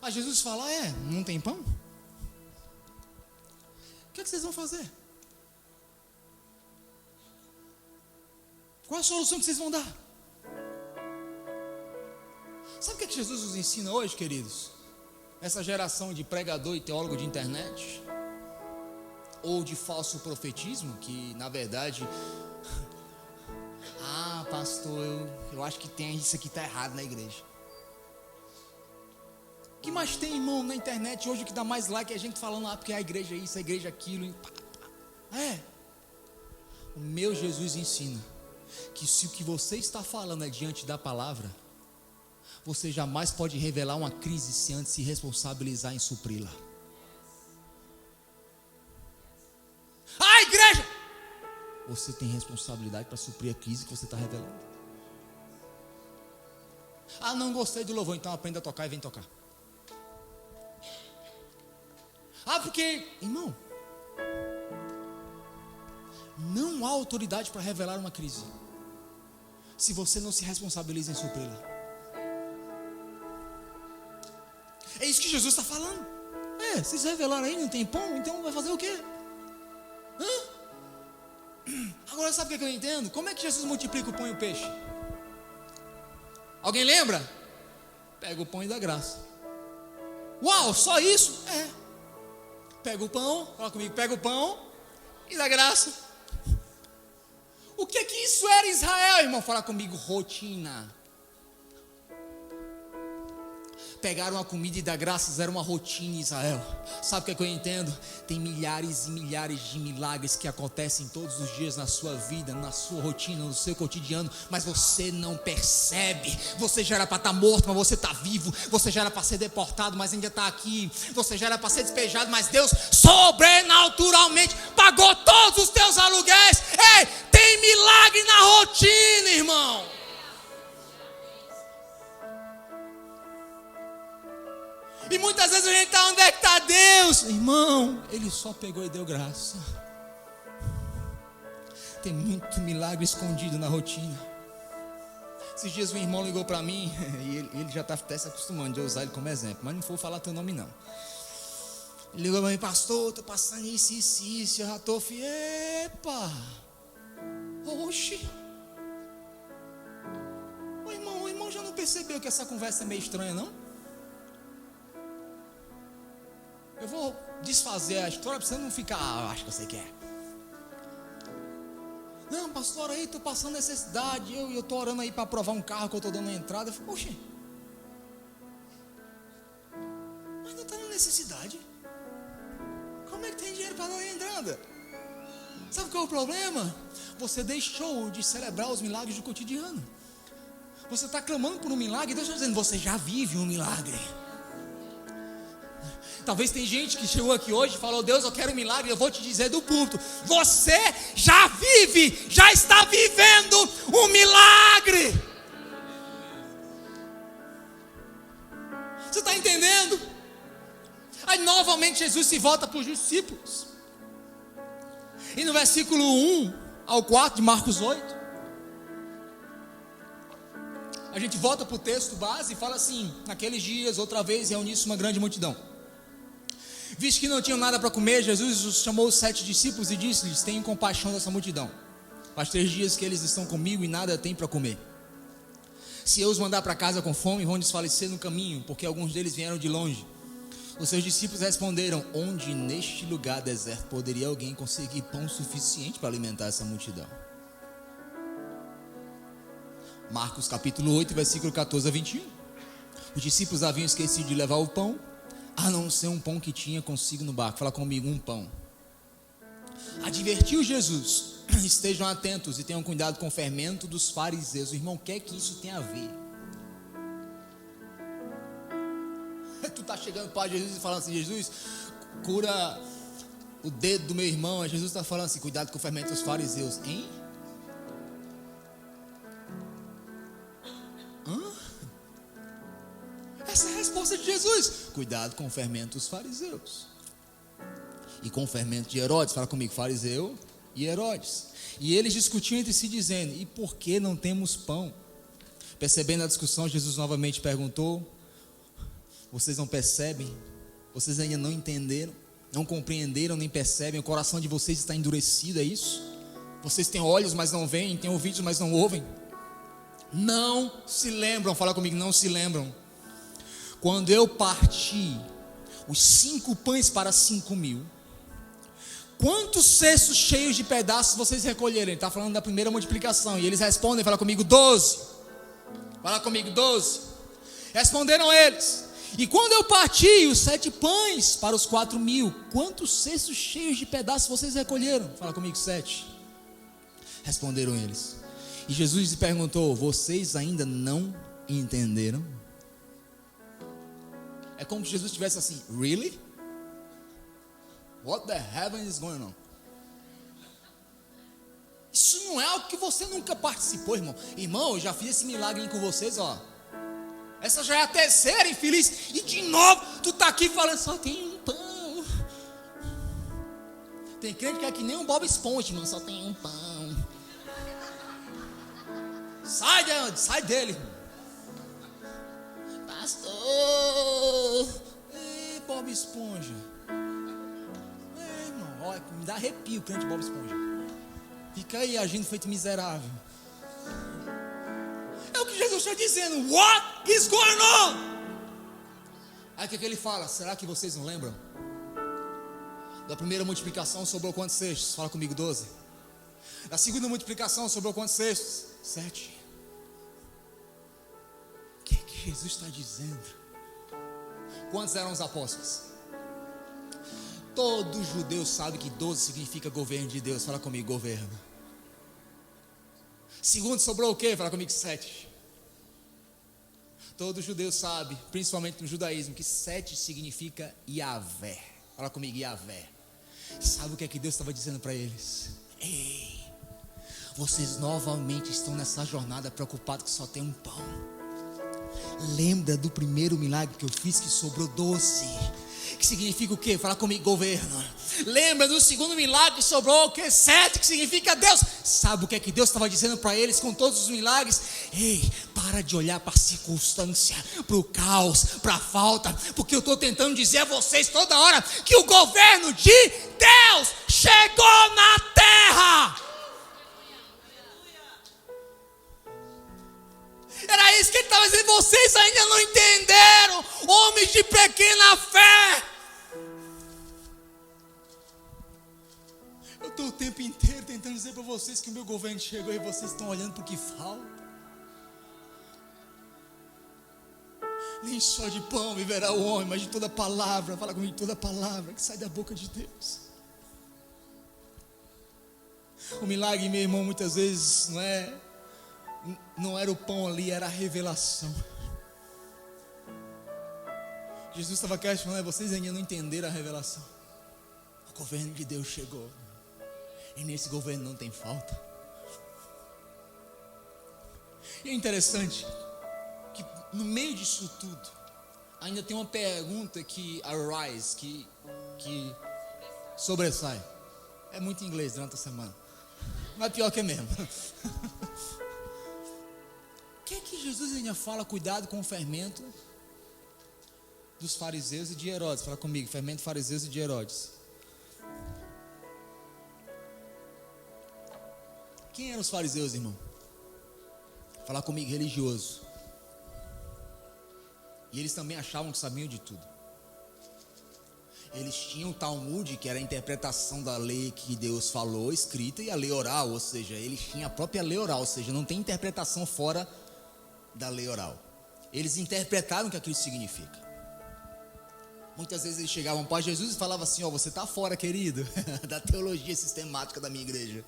Jesus fala: não tem pão? O que vocês vão fazer? Qual é a solução que vocês vão dar? Sabe o que Jesus nos ensina hoje, queridos? Essa geração de pregador e teólogo de internet, ou de falso profetismo, que na verdade, pastor, eu acho que tem isso aqui, está errado na igreja. O que mais tem, irmão, na internet hoje que dá mais like é a gente falando: porque a igreja é isso, a igreja é aquilo. O meu Jesus ensina que se o que você está falando é diante da palavra, você jamais pode revelar uma crise sem antes se responsabilizar em supri-la. Igreja! Você tem responsabilidade para suprir a crise que você está revelando. Não gostei do louvor, então aprenda a tocar e vem tocar. Porque, irmão, não há autoridade para revelar uma crise se você não se responsabiliza em supri-la. É isso que Jesus está falando. Vocês revelaram aí, não tem pão, então vai fazer o quê? Agora sabe o que eu entendo? Como é que Jesus multiplica o pão e o peixe? Alguém lembra? Pega o pão e dá graça. Uau, só isso? Pega o pão, fala comigo, pega o pão e dá graça. O que isso era Israel, irmão? Fala comigo, rotina. Pegaram a comida e dar graças, era uma rotina em Israel. Sabe o que eu entendo? Tem milhares e milhares de milagres que acontecem todos os dias na sua vida, na sua rotina, no seu cotidiano, mas você não percebe. Você já era para estar morto, mas você está vivo. Você já era para ser deportado, mas ainda está aqui. Você já era para ser despejado, mas Deus sobrenaturalmente pagou todos os teus aluguéis. Ei, tem milagre na rotina, irmão. E muitas vezes a gente está onde é que está Deus? Irmão, Ele só pegou e deu graça. Tem muito milagre escondido na rotina. Esses dias um irmão ligou para mim, e ele já está até se acostumando de eu usar ele como exemplo, mas não vou falar teu nome não. Ele ligou para mim, pastor, estou passando isso, eu já estou, epa, oxi. O irmão já não percebeu que essa conversa é meio estranha não? Eu vou desfazer a história para você não ficar, acho que você quer. Não, pastor, aí estou passando necessidade. Eu estou orando aí para aprovar um carro que eu estou dando na entrada. Eu falei, poxa, mas não está na necessidade. Como é que tem dinheiro para dar na entrada? Sabe qual é o problema? Você deixou de celebrar os milagres do cotidiano. Você está clamando por um milagre, Deus está dizendo, você já vive um milagre. Talvez tem gente que chegou aqui hoje e falou, Deus, eu quero um milagre, eu vou te dizer do púlpito, você já vive, já está vivendo um milagre. Você está entendendo? Aí novamente Jesus se volta para os discípulos. E no versículo 1 ao 4 de Marcos 8, a gente volta para o texto base e fala assim, naqueles dias, outra vez, reuniu-se uma grande multidão. Visto que não tinham nada para comer, Jesus chamou os 7 discípulos e disse-lhes, tenham compaixão dessa multidão. Faz 3 dias que eles estão comigo e nada têm para comer. Se eu os mandar para casa com fome, vão desfalecer no caminho, porque alguns deles vieram de longe. Os seus discípulos responderam, onde neste lugar deserto poderia alguém conseguir pão suficiente para alimentar essa multidão? Marcos capítulo 8, versículo 14 a 21. Os discípulos haviam esquecido de levar o pão, a não ser um pão que tinha consigo no barco. Fala comigo, um pão. Advertiu Jesus, estejam atentos e tenham cuidado com o fermento dos fariseus. Irmão, o que é que isso tem a ver? Tu está chegando para Jesus e falando assim, Jesus, cura o dedo do meu irmão. Aí Jesus está falando assim, cuidado com o fermento dos fariseus. Hein? Essa é a resposta de Jesus. Cuidado com o fermento dos fariseus. E com o fermento de Herodes. Fala comigo, fariseu e Herodes. E eles discutiam entre si dizendo, e por que não temos pão? Percebendo a discussão, Jesus novamente perguntou, vocês não percebem? Vocês ainda não entenderam? Não compreenderam, nem percebem? O coração de vocês está endurecido, é isso? Vocês têm olhos, mas não veem, têm ouvidos, mas não ouvem? Não se lembram, fala comigo, não se lembram. Quando eu parti os 5 pães para 5.000, quantos cestos cheios de pedaços vocês recolheram? Ele está falando da primeira multiplicação. E eles respondem, fala comigo, 12. Fala comigo, 12. Responderam eles. E quando eu parti os 7 pães para os 4.000, quantos cestos cheios de pedaços vocês recolheram? Fala comigo, 7. Responderam eles. E Jesus lhes perguntou, vocês ainda não entenderam? É como se Jesus estivesse assim, really? What the heaven is going on? Isso não é algo que você nunca participou, irmão. Irmão, eu já fiz esse milagre com vocês, ó. Essa já é a terceira, infeliz. E de novo, tu tá aqui falando, só tem um pão. Tem crente que é que nem um Bob Esponja, irmão, só tem um pão. Sai dele. Pastor. Ei, Bob Esponja. Ei, irmão, olha, me dá arrepio o crente Bob Esponja. Fica aí agindo feito miserável. É o que Jesus está dizendo. What is going on? Aí o que ele fala? Será que vocês não lembram? Da primeira multiplicação sobrou quantos cestos? Fala comigo, 12. A segunda multiplicação sobrou quantos cestos? 7. O que é que Jesus está dizendo? Quantos eram os apóstolos? Todo judeu sabe que 12 significa governo de Deus. Fala comigo, governo. Segundo, sobrou o quê? Fala comigo, 7. Todo judeu sabe, principalmente no judaísmo, que 7 significa Yahvé. Fala comigo, Yahvé. Sabe o que é que Deus estava dizendo para eles? Ei, vocês novamente estão nessa jornada preocupados que só tem um pão. Lembra do primeiro milagre que eu fiz que sobrou 12? Que significa o quê? Fala comigo, governo. Lembra do segundo milagre que sobrou o quê? 7, que significa Deus. Sabe o que é que Deus estava dizendo para eles com todos os milagres? Ei, para de olhar para a circunstância, para o caos, para a falta, porque eu estou tentando dizer a vocês toda hora que o governo de Deus chegou na terra. Era isso que ele estava dizendo. Vocês ainda não entenderam, homens de pequena fé. Eu estou o tempo inteiro tentando dizer para vocês que o meu governo chegou e vocês estão olhando para o que falta. Nem só de pão viverá o homem, mas de toda palavra. Fala comigo, toda palavra que sai da boca de Deus. O milagre, meu irmão, muitas vezes não era o pão ali, era a revelação. Jesus estava questionando, vocês ainda não entenderam a revelação. O governo de Deus chegou. E nesse governo não tem falta. E é interessante que no meio disso tudo ainda tem uma pergunta que arise, que sobressai. É muito inglês durante a semana, mas pior que é mesmo. O que é que Jesus ainda fala? Cuidado com o fermento dos fariseus e de Herodes. Fala comigo, fermento fariseus e de Herodes. Quem eram os fariseus, irmão? Fala comigo, religioso. E eles também achavam que sabiam de tudo. Eles tinham o Talmud, que era a interpretação da lei que Deus falou, escrita, e a lei oral, ou seja, eles tinham a própria lei oral, ou seja, não tem interpretação fora da lei oral. Eles interpretaram o que aquilo significa. Muitas vezes eles chegavam para Jesus e falavam assim, você está fora, querido, da teologia sistemática da minha igreja.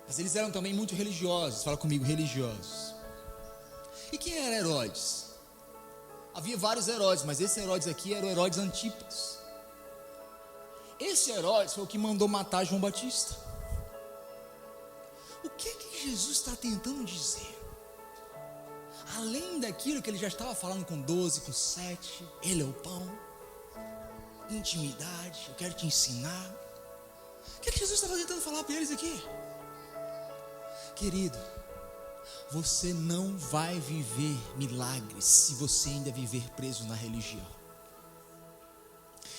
Mas eles eram também muito religiosos. Fala comigo, religiosos. E quem era Herodes? Havia vários Herodes, mas esse Herodes aqui era o Herodes Antipas. Esse Herodes foi o que mandou matar João Batista. O que é que Jesus está tentando dizer? Além daquilo que ele já estava falando com 12, com 7, ele é o pão, intimidade, eu quero te ensinar. O que é que Jesus estava tentando falar para eles aqui? Querido, você não vai viver milagres se você ainda viver preso na religião.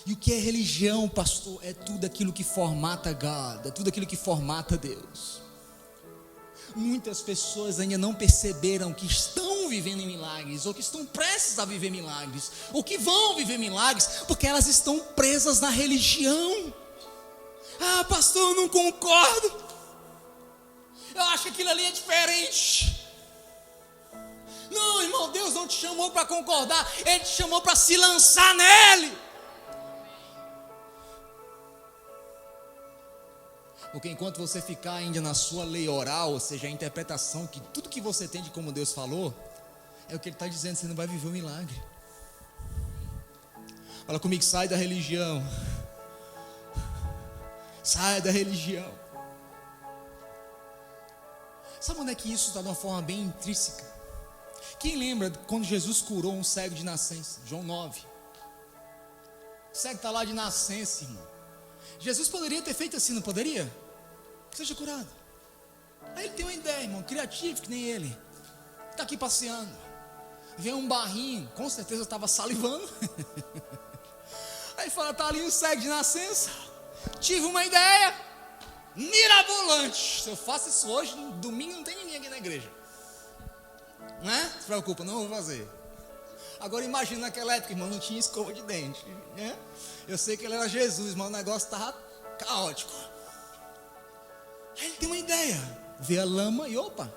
E o que é religião, pastor? É tudo aquilo que formata God, é tudo aquilo que formata Deus. Muitas pessoas ainda não perceberam que estão vivendo em milagres, ou que estão prestes a viver milagres, ou que vão viver milagres, porque elas estão presas na religião. Ah, pastor, eu não concordo. Eu acho que aquilo ali é diferente. Não, irmão, Deus não te chamou para concordar, Ele te chamou para se lançar nele. Porque enquanto você ficar ainda na sua lei oral, ou seja, a interpretação que tudo que você tem de como Deus falou, é o que Ele está dizendo, você não vai viver um milagre. Fala comigo, sai da religião. Sai da religião. Sabe onde é que isso está de uma forma bem intrínseca? Quem lembra quando Jesus curou um cego de nascença? João 9. O cego está lá de nascença, irmão. Jesus poderia ter feito assim, não poderia? Seja curado. Aí ele tem uma ideia, irmão, criativo que nem ele. Está aqui passeando. Vê um barrinho, com certeza estava salivando. Aí fala, está ali um cego de nascença. Tive uma ideia mirabolante. Se eu faço isso hoje, no domingo não tem ninguém aqui na igreja. Não se preocupa, não vou fazer. Agora imagina naquela época, irmão, não tinha escova de dente, né? Eu sei que ele era Jesus, mas o negócio estava caótico. Aí ele tem uma ideia, vê a lama e opa,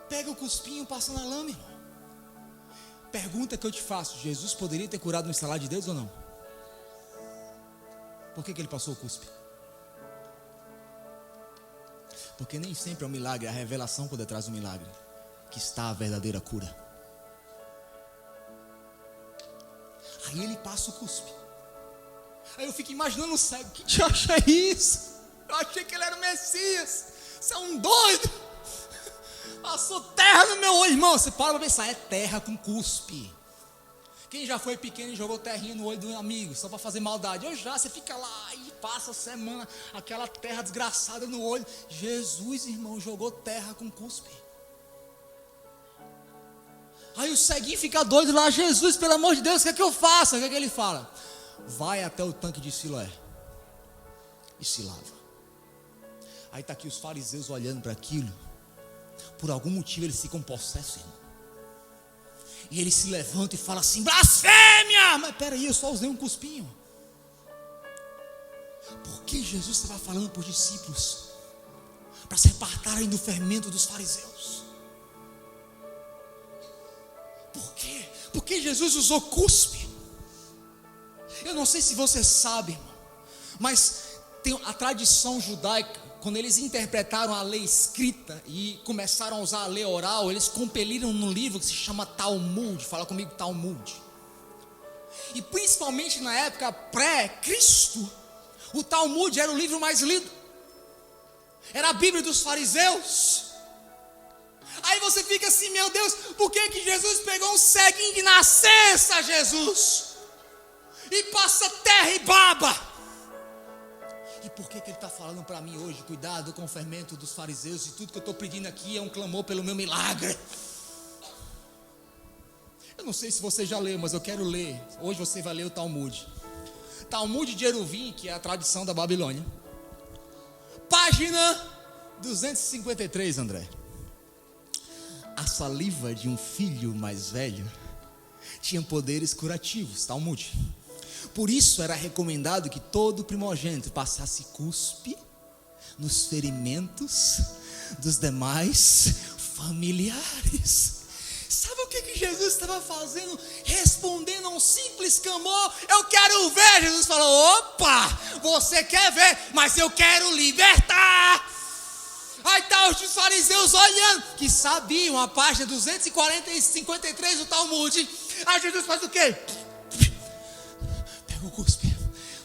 pega o cuspinho, passa na lama, irmão. Pergunta que eu te faço: Jesus poderia ter curado um estalar de dedos ou não? Por que ele passou o cuspe? Porque nem sempre é um milagre, é a revelação por detrás do milagre que está a verdadeira cura. Aí ele passa o cuspe. Aí eu fico imaginando o cego: que te acha isso? Eu achei que ele era o Messias. Você é um doido. Passou terra no meu olho, irmão. Você para pra pensar, é terra com cuspe. Quem já foi pequeno e jogou terrinha no olho do amigo só para fazer maldade? Eu já, você fica lá e passa a semana, aquela terra desgraçada no olho. Jesus, irmão, jogou terra com cuspe. Aí o ceguinho fica doido lá: Jesus, pelo amor de Deus, o que é que eu faço? O que é que ele fala? Vai até o tanque de Siloé e se lava. Aí está aqui os fariseus olhando para aquilo. Por algum motivo eles ficam possessos, irmão. E ele se levanta e fala assim: blasfêmia! Mas peraí, eu só usei um cuspinho. Por que Jesus estava falando para os discípulos? Para se apartarem do fermento dos fariseus. Por quê? Porque Jesus usou cuspe. Eu não sei se você sabe, irmão, mas tem a tradição judaica. Quando eles interpretaram a lei escrita e começaram a usar a lei oral, eles compeliram num livro que se chama Talmud. Fala comigo, Talmud. E principalmente na época pré-Cristo, o Talmud era o livro mais lido. Era a Bíblia dos fariseus. Aí você fica assim: meu Deus, por que que Jesus pegou um ceguinho de nascença, Jesus, e passa terra e baba? E por que ele está falando para mim hoje? Cuidado com o fermento dos fariseus. E tudo que eu estou pedindo aqui é um clamor pelo meu milagre. Eu não sei se você já leu, mas eu quero ler. Hoje você vai ler o Talmud. Talmud de Eruvim, que é a tradição da Babilônia. Página 253, André. A saliva de um filho mais velho tinha poderes curativos. Talmud. Por isso era recomendado que todo primogênito passasse cuspe nos ferimentos dos demais familiares. Sabe o que Jesus estava fazendo? Respondendo a um simples clamor: eu quero ver. Jesus falou: opa, você quer ver, mas eu quero libertar. Aí está os fariseus olhando, que sabiam a página 240 e 53 do Talmud. Aí Jesus faz o quê? O cuspe,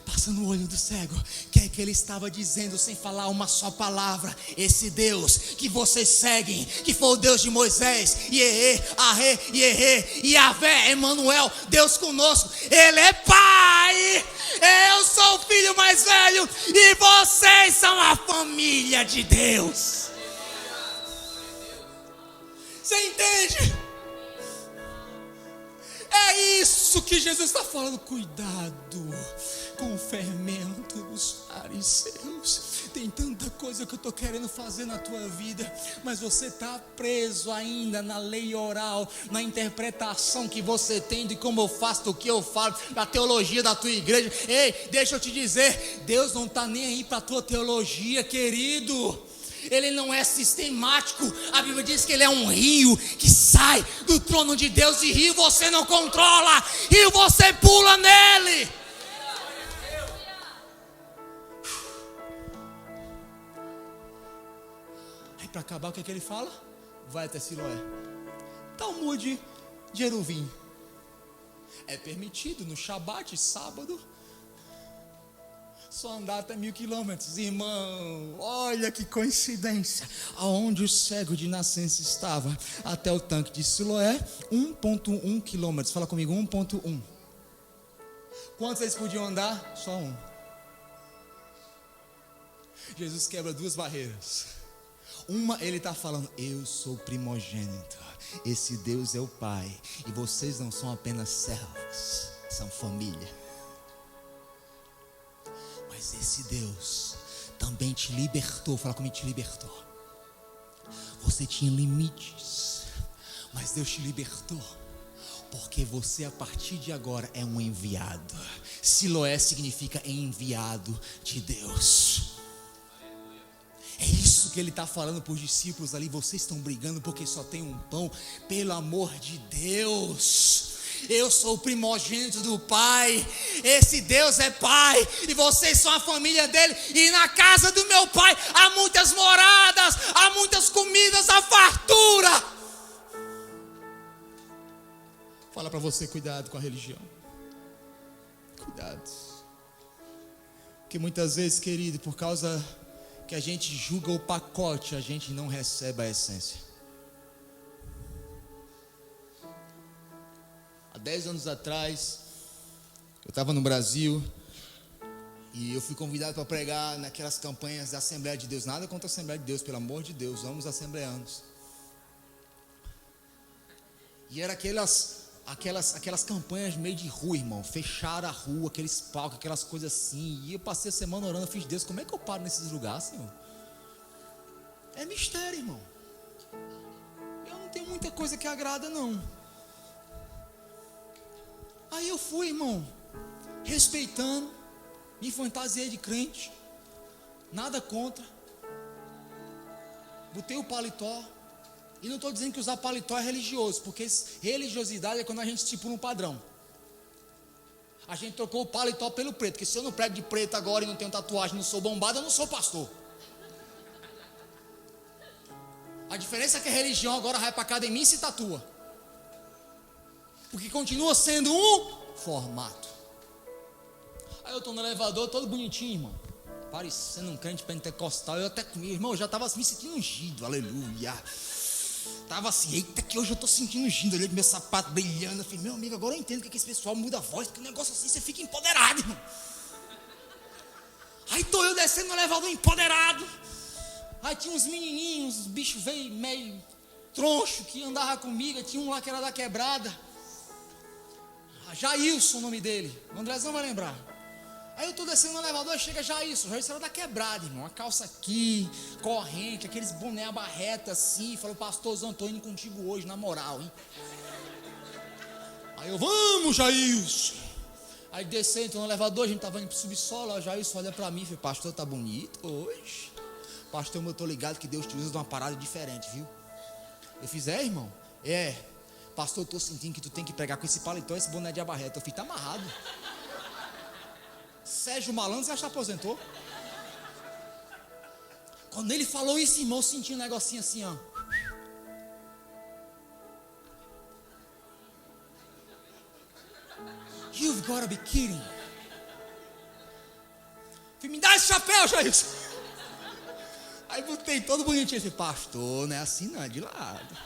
passa no olho do cego. Que é que ele estava dizendo sem falar uma só palavra? Esse Deus que vocês seguem, que foi o Deus de Moisés, Ieê, Arê, Ierê, Iavé, Emanuel, Deus conosco, Ele é Pai. Eu sou o filho mais velho e vocês são a família de Deus. Você entende? É isso que Jesus está falando. Cuidado com o fermento dos fariseus. Tem tanta coisa que eu estou querendo fazer na tua vida, mas você está preso ainda na lei oral, na interpretação que você tem de como eu faço, do que eu falo, da teologia da tua igreja. Ei, deixa eu te dizer, Deus não está nem aí para a tua teologia, querido. Ele não é sistemático. A Bíblia diz que ele é um rio que sai do trono de Deus. E rio você não controla, rio você pula nele. Aí para acabar, o que é que ele fala? Vai até Siloé. Talmud de Eruvim. É permitido no Shabat, sábado, só andar até 1000 quilômetros. Irmão, olha que coincidência. Aonde o cego de nascença estava até o tanque de Siloé, 1,1 quilômetros. Fala comigo, 1,1. Quantos eles podiam andar? Só um. Jesus quebra duas barreiras. Uma, ele está falando: eu sou primogênito, esse Deus é o Pai, e vocês não são apenas servos, são família. Mas esse Deus também te libertou. Fala comigo, te libertou. Você tinha limites, mas Deus te libertou, porque você a partir de agora é um enviado. Siloé significa enviado de Deus. É isso que ele está falando para os discípulos ali. Vocês estão brigando porque só tem um pão. Pelo amor de Deus, eu sou o primogênito do Pai. Esse Deus é Pai e vocês são a família dele. E na casa do meu Pai há muitas moradas, há muitas comidas, há fartura. Fala para você, cuidado com a religião. Cuidado. Porque muitas vezes, querido, por causa que a gente julga o pacote, a gente não recebe a essência. Há 10 anos atrás, eu estava no Brasil e eu fui convidado para pregar naquelas campanhas da Assembleia de Deus. Nada contra a Assembleia de Deus, pelo amor de Deus, amo os assembleanos. E era aquelas campanhas meio de rua, irmão. Fecharam a rua, aqueles palcos, aquelas coisas assim. E eu passei a semana orando, eu fiz, Deus, como é que eu paro nesses lugares, Senhor? É mistério, irmão. Eu não tenho muita coisa que agrada, não. Aí eu fui, irmão, respeitando, me fantasiei de crente, nada contra. Botei o paletó. E não estou dizendo que usar paletó é religioso, porque religiosidade é quando a gente estipula um padrão. A gente trocou o paletó pelo preto, porque se eu não prego de preto agora e não tenho tatuagem, não sou bombado, eu não sou pastor. A diferença é que a religião agora vai para a academia e se tatua. Porque continua sendo um formato. Aí eu estou no elevador, todo bonitinho, irmão, parecendo um crente pentecostal. Eu até comi, irmão, eu já estava me sentindo ungido, aleluia. Tava assim, eita, que hoje eu tô sentindo ungido. Olhei com meu sapato brilhando. Eu falei, meu amigo, agora eu entendo que esse pessoal muda a voz, porque um negócio assim você fica empoderado, irmão. Aí tô eu descendo no elevador empoderado. Aí tinha uns menininhos, uns bichos veio meio troncho que andava comigo. Tinha um lá que era da quebrada, Jailson, o nome dele. O Andrezão vai lembrar. Aí eu tô descendo no elevador, chega Jailson. Jailson era da quebrada, irmão. Uma calça aqui, corrente, aqueles boné abarreta assim. Falou, pastorzão, tô indo contigo hoje, na moral, hein? Aí eu, vamos, Jailson. Aí descendo, tô no elevador, a gente tava indo pro subsolo. Aí o Jailson olha pra mim e fala, pastor, tá bonito hoje? Pastor, eu tô ligado que Deus te usa de uma parada diferente, viu? Eu fiz, irmão? Pastor, eu tô sentindo que tu tem que pregar com esse paletó, esse boné de abarreta. Eu fiz, tá amarrado. Sérgio Malandro já se aposentou. Quando ele falou isso, irmão, eu senti um negocinho assim, ó. You've gotta be kidding. Me dá esse chapéu, Jailson. Aí botei todo bonitinho assim, pastor, não é assim não, é de lado.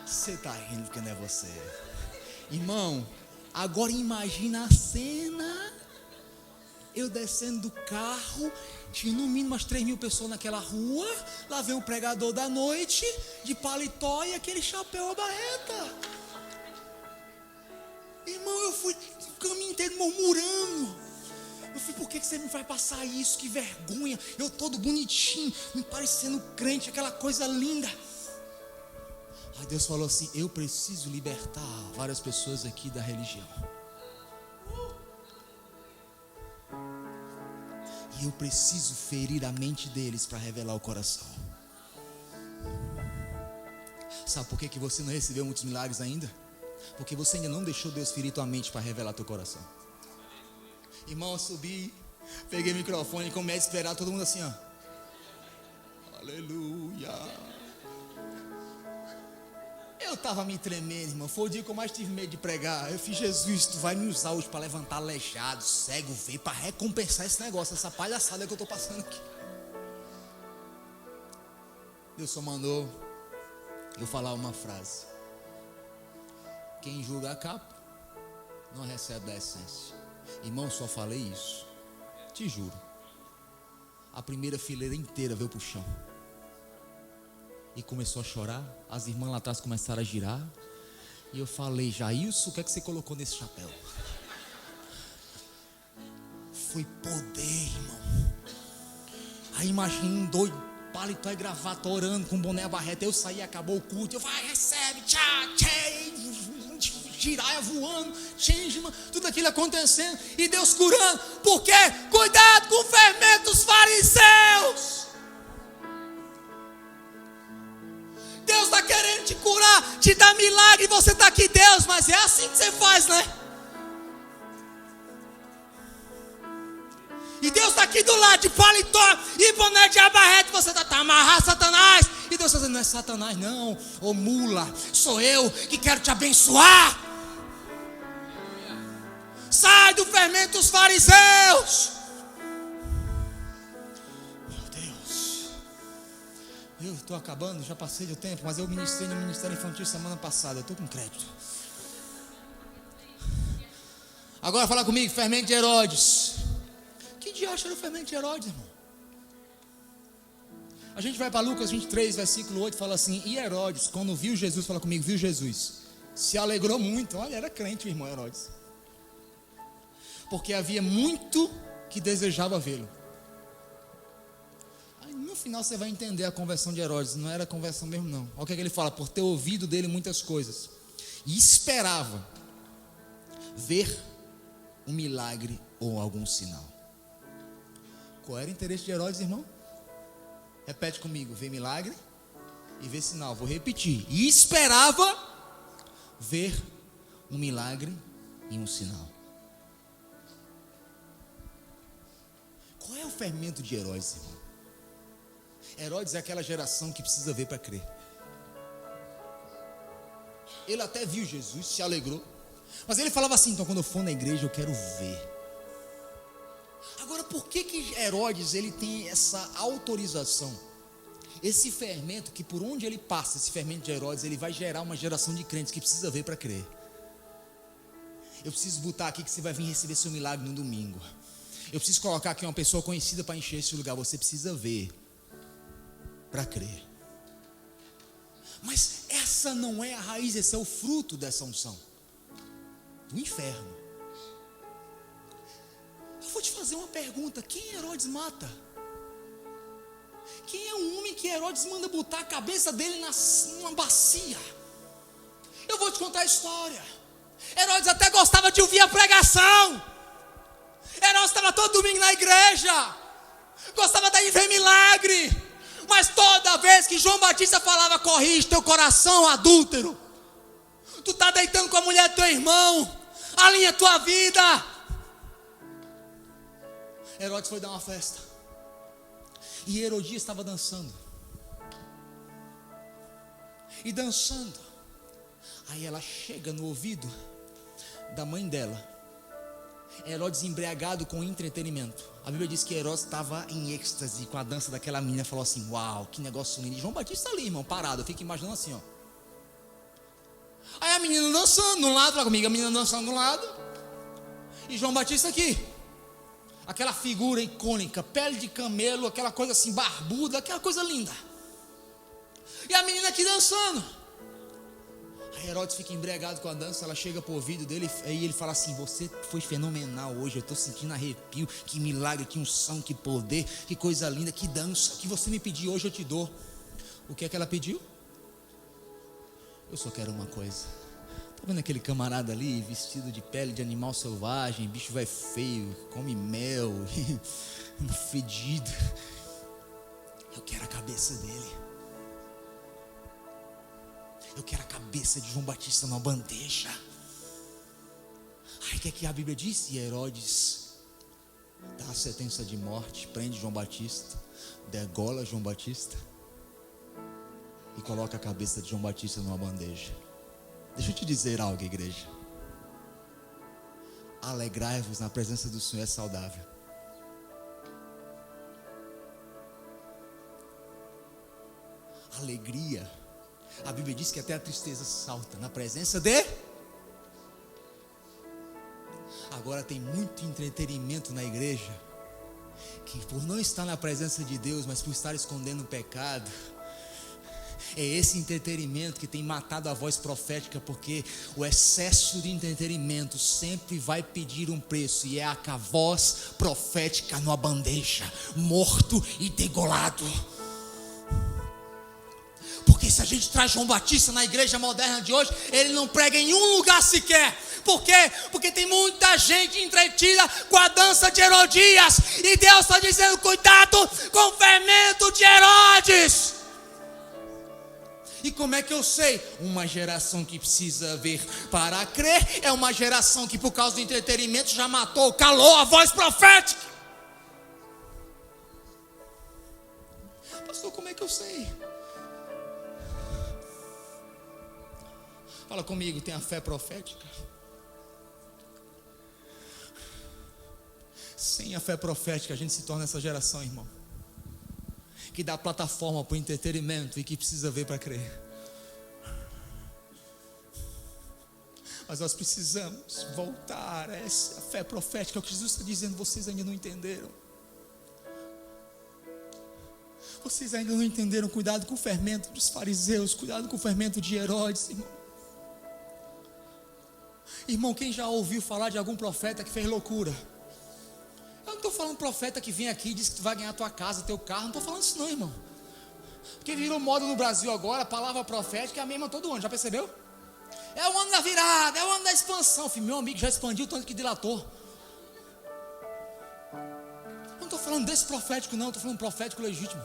Você tá rindo porque não é você. Irmão, agora imagina a cena. Eu descendo do carro, tinha no mínimo umas 3.000 pessoas naquela rua. Lá vem o pregador da noite, de paletó e aquele chapéu abarreta. Irmão, eu fui o caminho inteiro murmurando. Eu falei, por que você me vai passar isso? Que vergonha. Eu todo bonitinho, me parecendo crente, aquela coisa linda. Aí Deus falou assim, eu preciso libertar várias pessoas aqui da religião. E eu preciso ferir a mente deles para revelar o coração. Sabe por que você não recebeu muitos milagres ainda? Porque você ainda não deixou Deus ferir tua mente para revelar teu coração. Irmão, eu subi, peguei o microfone e comecei a esperar todo mundo assim, ó. Aleluia. Eu estava me tremendo, irmão. Foi o dia que eu mais tive medo de pregar. Eu fiz, Jesus, tu vai me usar hoje para levantar aleijado, cego, ver, para recompensar esse negócio, essa palhaçada que eu estou passando aqui. Deus só mandou eu falar uma frase. Quem julga a capa não recebe da essência. Irmão, só falei isso. Te juro. A primeira fileira inteira veio pro chão. E começou a chorar. As irmãs lá atrás começaram a girar. E eu falei, Jailson, o que é que você colocou nesse chapéu? Foi poder, irmão. Aí imagina um doido, paletó e gravata, orando com boné a barreta. Eu saí, acabou o culto. Eu falei, recebe, tchau, tchau. giraia voando, changeman, tudo aquilo acontecendo, e Deus curando. Por quê? Cuidado com o fermento dos fariseus. Deus está querendo te curar, te dar milagre, e você está aqui, Deus, mas é assim que você faz, né? E Deus está aqui do lado de paletó e boné de abarrete. Você está amarrado, Satanás. E Deus está dizendo, não é Satanás não, ô mula, sou eu que quero te abençoar. Sai do fermento dos fariseus. Meu Deus, eu estou acabando, já passei do tempo, mas eu ministrei no Ministério Infantil semana passada, eu estou com crédito. Agora fala comigo, fermento de Herodes. Que diacho era o fermento de Herodes, irmão? A gente vai para Lucas 23, versículo 8, fala assim: e Herodes, quando viu Jesus, fala comigo, viu Jesus, se alegrou muito. Olha, era crente o irmão Herodes, porque havia muito que desejava vê-lo. Aí no final você vai entender a conversão de Herodes. Não era conversão mesmo não. Olha o que ele fala: por ter ouvido dele muitas coisas, e esperava ver um milagre ou algum sinal. Qual era o interesse de Herodes, irmão? Repete comigo: ver milagre e ver sinal. Vou repetir: e esperava ver um milagre e um sinal. Qual é o fermento de Herodes, irmão? Herodes é aquela geração que precisa ver para crer. Ele até viu Jesus, se alegrou, mas ele falava assim: então quando eu for na igreja eu quero ver. Agora, por que Herodes ele tem essa autorização? Esse fermento que por onde ele passa, esse fermento de Herodes, ele vai gerar uma geração de crentes que precisa ver para crer. Eu preciso botar aqui que você vai vir receber seu milagre no domingo. Eu preciso colocar aqui uma pessoa conhecida para encher esse lugar. Você precisa ver para crer. Mas essa não é a raiz, esse é o fruto dessa unção do inferno. Eu vou te fazer uma pergunta: quem Herodes mata? Quem é o homem que Herodes manda botar a cabeça dele numa bacia? Eu vou te contar a história. Herodes até gostava de ouvir a pregação. Herodes estava todo domingo na igreja, gostava de ver milagre. Mas toda vez que João Batista falava: corrige teu coração, adúltero, tu está deitando com a mulher do teu irmão, alinha tua vida. Herodes foi dar uma festa, e Herodias estava dançando, e dançando. Aí ela chega no ouvido da mãe dela. Herodes embriagado com entretenimento. A Bíblia diz que Herodes estava em êxtase com a dança daquela menina. Falou assim: uau, que negócio lindo. E João Batista ali, irmão, parado. Eu fico imaginando assim, ó. Aí a menina dançando de um lado, fala comigo, a menina dançando de um lado, e João Batista aqui. Aquela figura icônica, pele de camelo, aquela coisa assim, barbuda, aquela coisa linda. E a menina aqui dançando. Aí Herodes fica embriagado com a dança. Ela chega pro ouvido dele, aí ele fala assim: você foi fenomenal hoje, eu estou sentindo arrepio, que milagre, que unção, que poder, que coisa linda, que dança, que você me pediu hoje eu te dou. O que é que ela pediu? Eu só quero uma coisa. Tá vendo aquele camarada ali, vestido de pele de animal selvagem, bicho vai feio, come mel, fedido. Eu quero a cabeça dele. Eu quero a cabeça de João Batista numa bandeja. Aí o que é que a Bíblia diz? E Herodes dá a sentença de morte, prende João Batista, degola João Batista e coloca a cabeça de João Batista numa bandeja. Deixa eu te dizer algo, igreja. Alegrai-vos na presença do Senhor é saudável. Alegria, a Bíblia diz que até a tristeza salta na presença de. Agora tem muito entretenimento na igreja, que por não estar na presença de Deus, mas por estar escondendo o pecado, é esse entretenimento que tem matado a voz profética, porque o excesso de entretenimento sempre vai pedir um preço, e é a voz profética numa bandeja, morto e degolado. Porque Porque se a gente traz João Batista na igreja moderna de hoje, ele não prega em um lugar sequer. Por quê? Porque tem muita gente entretida com a dança de Herodias. E Deus está dizendo, cuidado com o fermento de Herodes. E como é que eu sei? Uma geração que precisa ver para crer é uma geração que por causa do entretenimento já matou, calou a voz profética. Pastor, como é que eu sei? Fala comigo, tem a fé profética? Sem a fé profética a gente se torna essa geração, irmão, que dá plataforma para o entretenimento e que precisa ver para crer. Mas nós precisamos voltar a essa fé profética. É o que Jesus está dizendo, vocês ainda não entenderam. Vocês ainda não entenderam. Cuidado com o fermento dos fariseus, cuidado com o fermento de Herodes, irmão. Irmão, quem já ouviu falar de algum profeta que fez loucura? Eu não estou falando profeta que vem aqui e diz que tu vai ganhar tua casa, teu carro. Não estou falando isso não, irmão. Porque virou moda no Brasil agora, a palavra profética é a mesma todo ano, já percebeu? É o ano da virada, é o ano da expansão. Filho, meu amigo já expandiu tanto que dilatou. Eu não estou falando desse profético não, estou falando profético legítimo.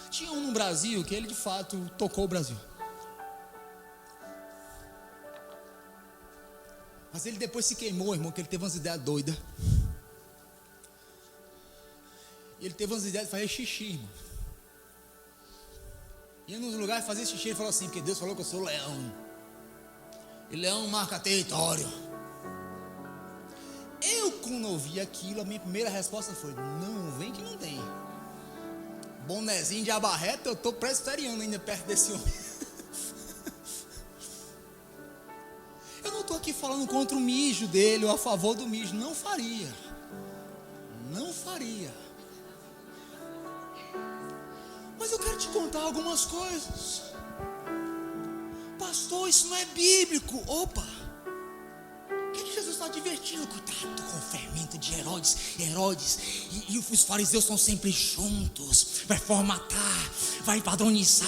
Tinha um no Brasil que ele de fato tocou o Brasil. Mas ele depois se queimou, irmão, que ele teve umas ideias doidas. Ele teve umas ideias de fazer xixi, irmão. Ia nos lugares fazer xixi, ele falou assim, porque Deus falou que eu sou leão. E leão marca território. Eu, quando ouvi aquilo, a minha primeira resposta foi, não, vem que não tem. Bonezinho de abarreta, eu estou presbiteriano ainda perto desse homem. Eu não estou aqui falando contra o mijo dele ou a favor do mijo. Não faria. Não faria. Mas eu quero te contar algumas coisas. Pastor, isso não é bíblico. Opa! O que Jesus está advertindo? Cuidado com o fermento de Herodes. E os fariseus estão sempre juntos. Vai formatar, vai padronizar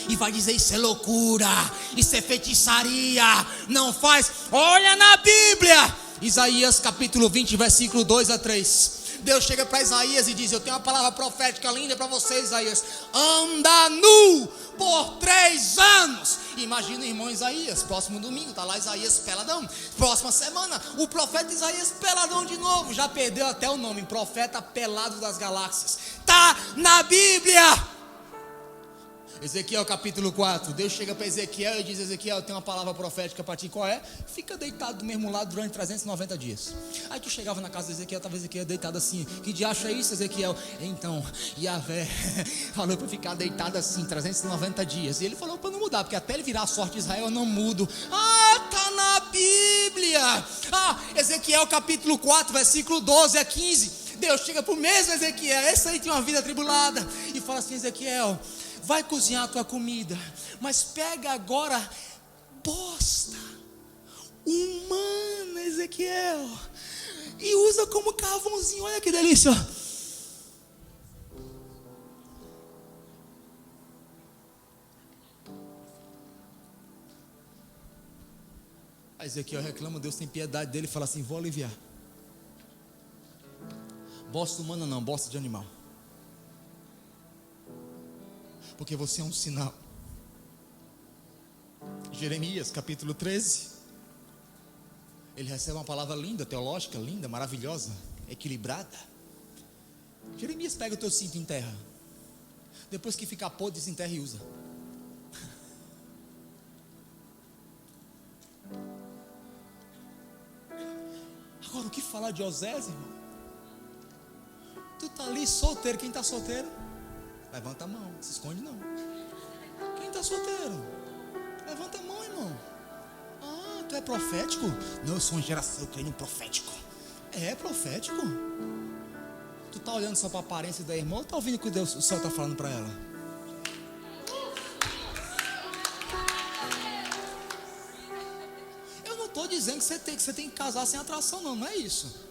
e vai dizer isso é loucura, isso é feitiçaria. Não faz. Olha na Bíblia, Isaías capítulo 20, versículo 2 a 3. Deus chega para Isaías e diz, eu tenho uma palavra profética linda para você, Isaías. Anda nu por 3 anos. Imagina o irmão Isaías, próximo domingo, está lá Isaías peladão. Próxima semana, o profeta Isaías peladão de novo. Já perdeu até o nome, profeta pelado das galáxias. Está na Bíblia. Ezequiel capítulo 4, Deus chega para Ezequiel e diz, Ezequiel, eu tenho uma palavra profética para ti, qual é? Fica deitado do mesmo lado durante 390 dias. Aí tu chegava na casa de Ezequiel, estava Ezequiel deitado assim, que diacho é isso, Ezequiel? Então, Yahvé falou para ficar deitado assim, 390 dias, e ele falou para não mudar, porque até ele virar a sorte de Israel eu não mudo. Tá na Bíblia. Ezequiel capítulo 4, versículo 12 a 15, Deus chega para o mesmo Ezequiel, esse aí tinha uma vida atribulada, e fala assim, Ezequiel, vai cozinhar a tua comida, mas pega agora posta humana, Ezequiel, e usa como carvãozinho. Olha que delícia. Aí Ezequiel reclama, Deus tem piedade dele e fala assim, vou aliviar. Bosta humana não, bosta de animal. Porque você é um sinal. Jeremias capítulo 13, ele recebe uma palavra linda, teológica, linda, maravilhosa, equilibrada. Jeremias, pega o teu cinto e enterra. Depois que ficar podre, desenterra e usa. Agora, o que falar de Osés, irmão? Tu tá ali solteiro, quem tá solteiro? Levanta a mão, não se esconde não. Quem está solteiro? Levanta a mão, irmão. Tu é profético? Não, eu sou uma geração, eu creio no profético. É profético? Tu está olhando só para a aparência da irmã ou está ouvindo o que o céu está falando para ela? Eu não estou dizendo que você tem que casar sem atração, não é isso.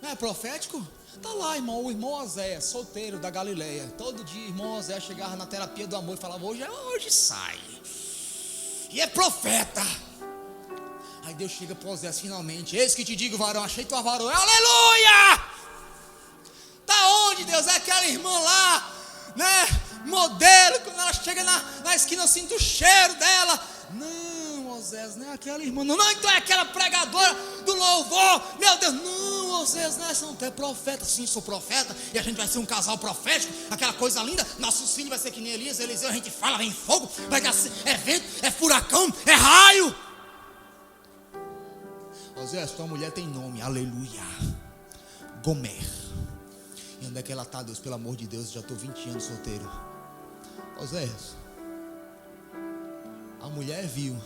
Não é profético? Tá lá, irmão, o irmão Oséias, solteiro da Galileia. Todo dia, irmão Oséias chegava na terapia do amor e falava: hoje sai. E é profeta. Aí Deus chega para Oséias finalmente: eis que te digo, varão, achei tua varoa. Aleluia! Tá onde, Deus? É aquela irmã lá, né? Modelo, quando ela chega na esquina eu sinto o cheiro dela. Não, Oséias, não é aquela irmã, não, então é aquela pregadora do louvor. Meu Deus, não, Oséias, não é, você não é profeta. Sim, sou profeta, e a gente vai ser um casal profético, aquela coisa linda. Nossos filhos vai ser que nem Elias, Eliseu, a gente fala, vem fogo, vai ser, é vento, é furacão, é raio. Oséias, tua mulher tem nome, aleluia, Gomer. E onde é que ela está, Deus? Pelo amor de Deus, já estou 20 anos solteiro. Oséias, a mulher viu,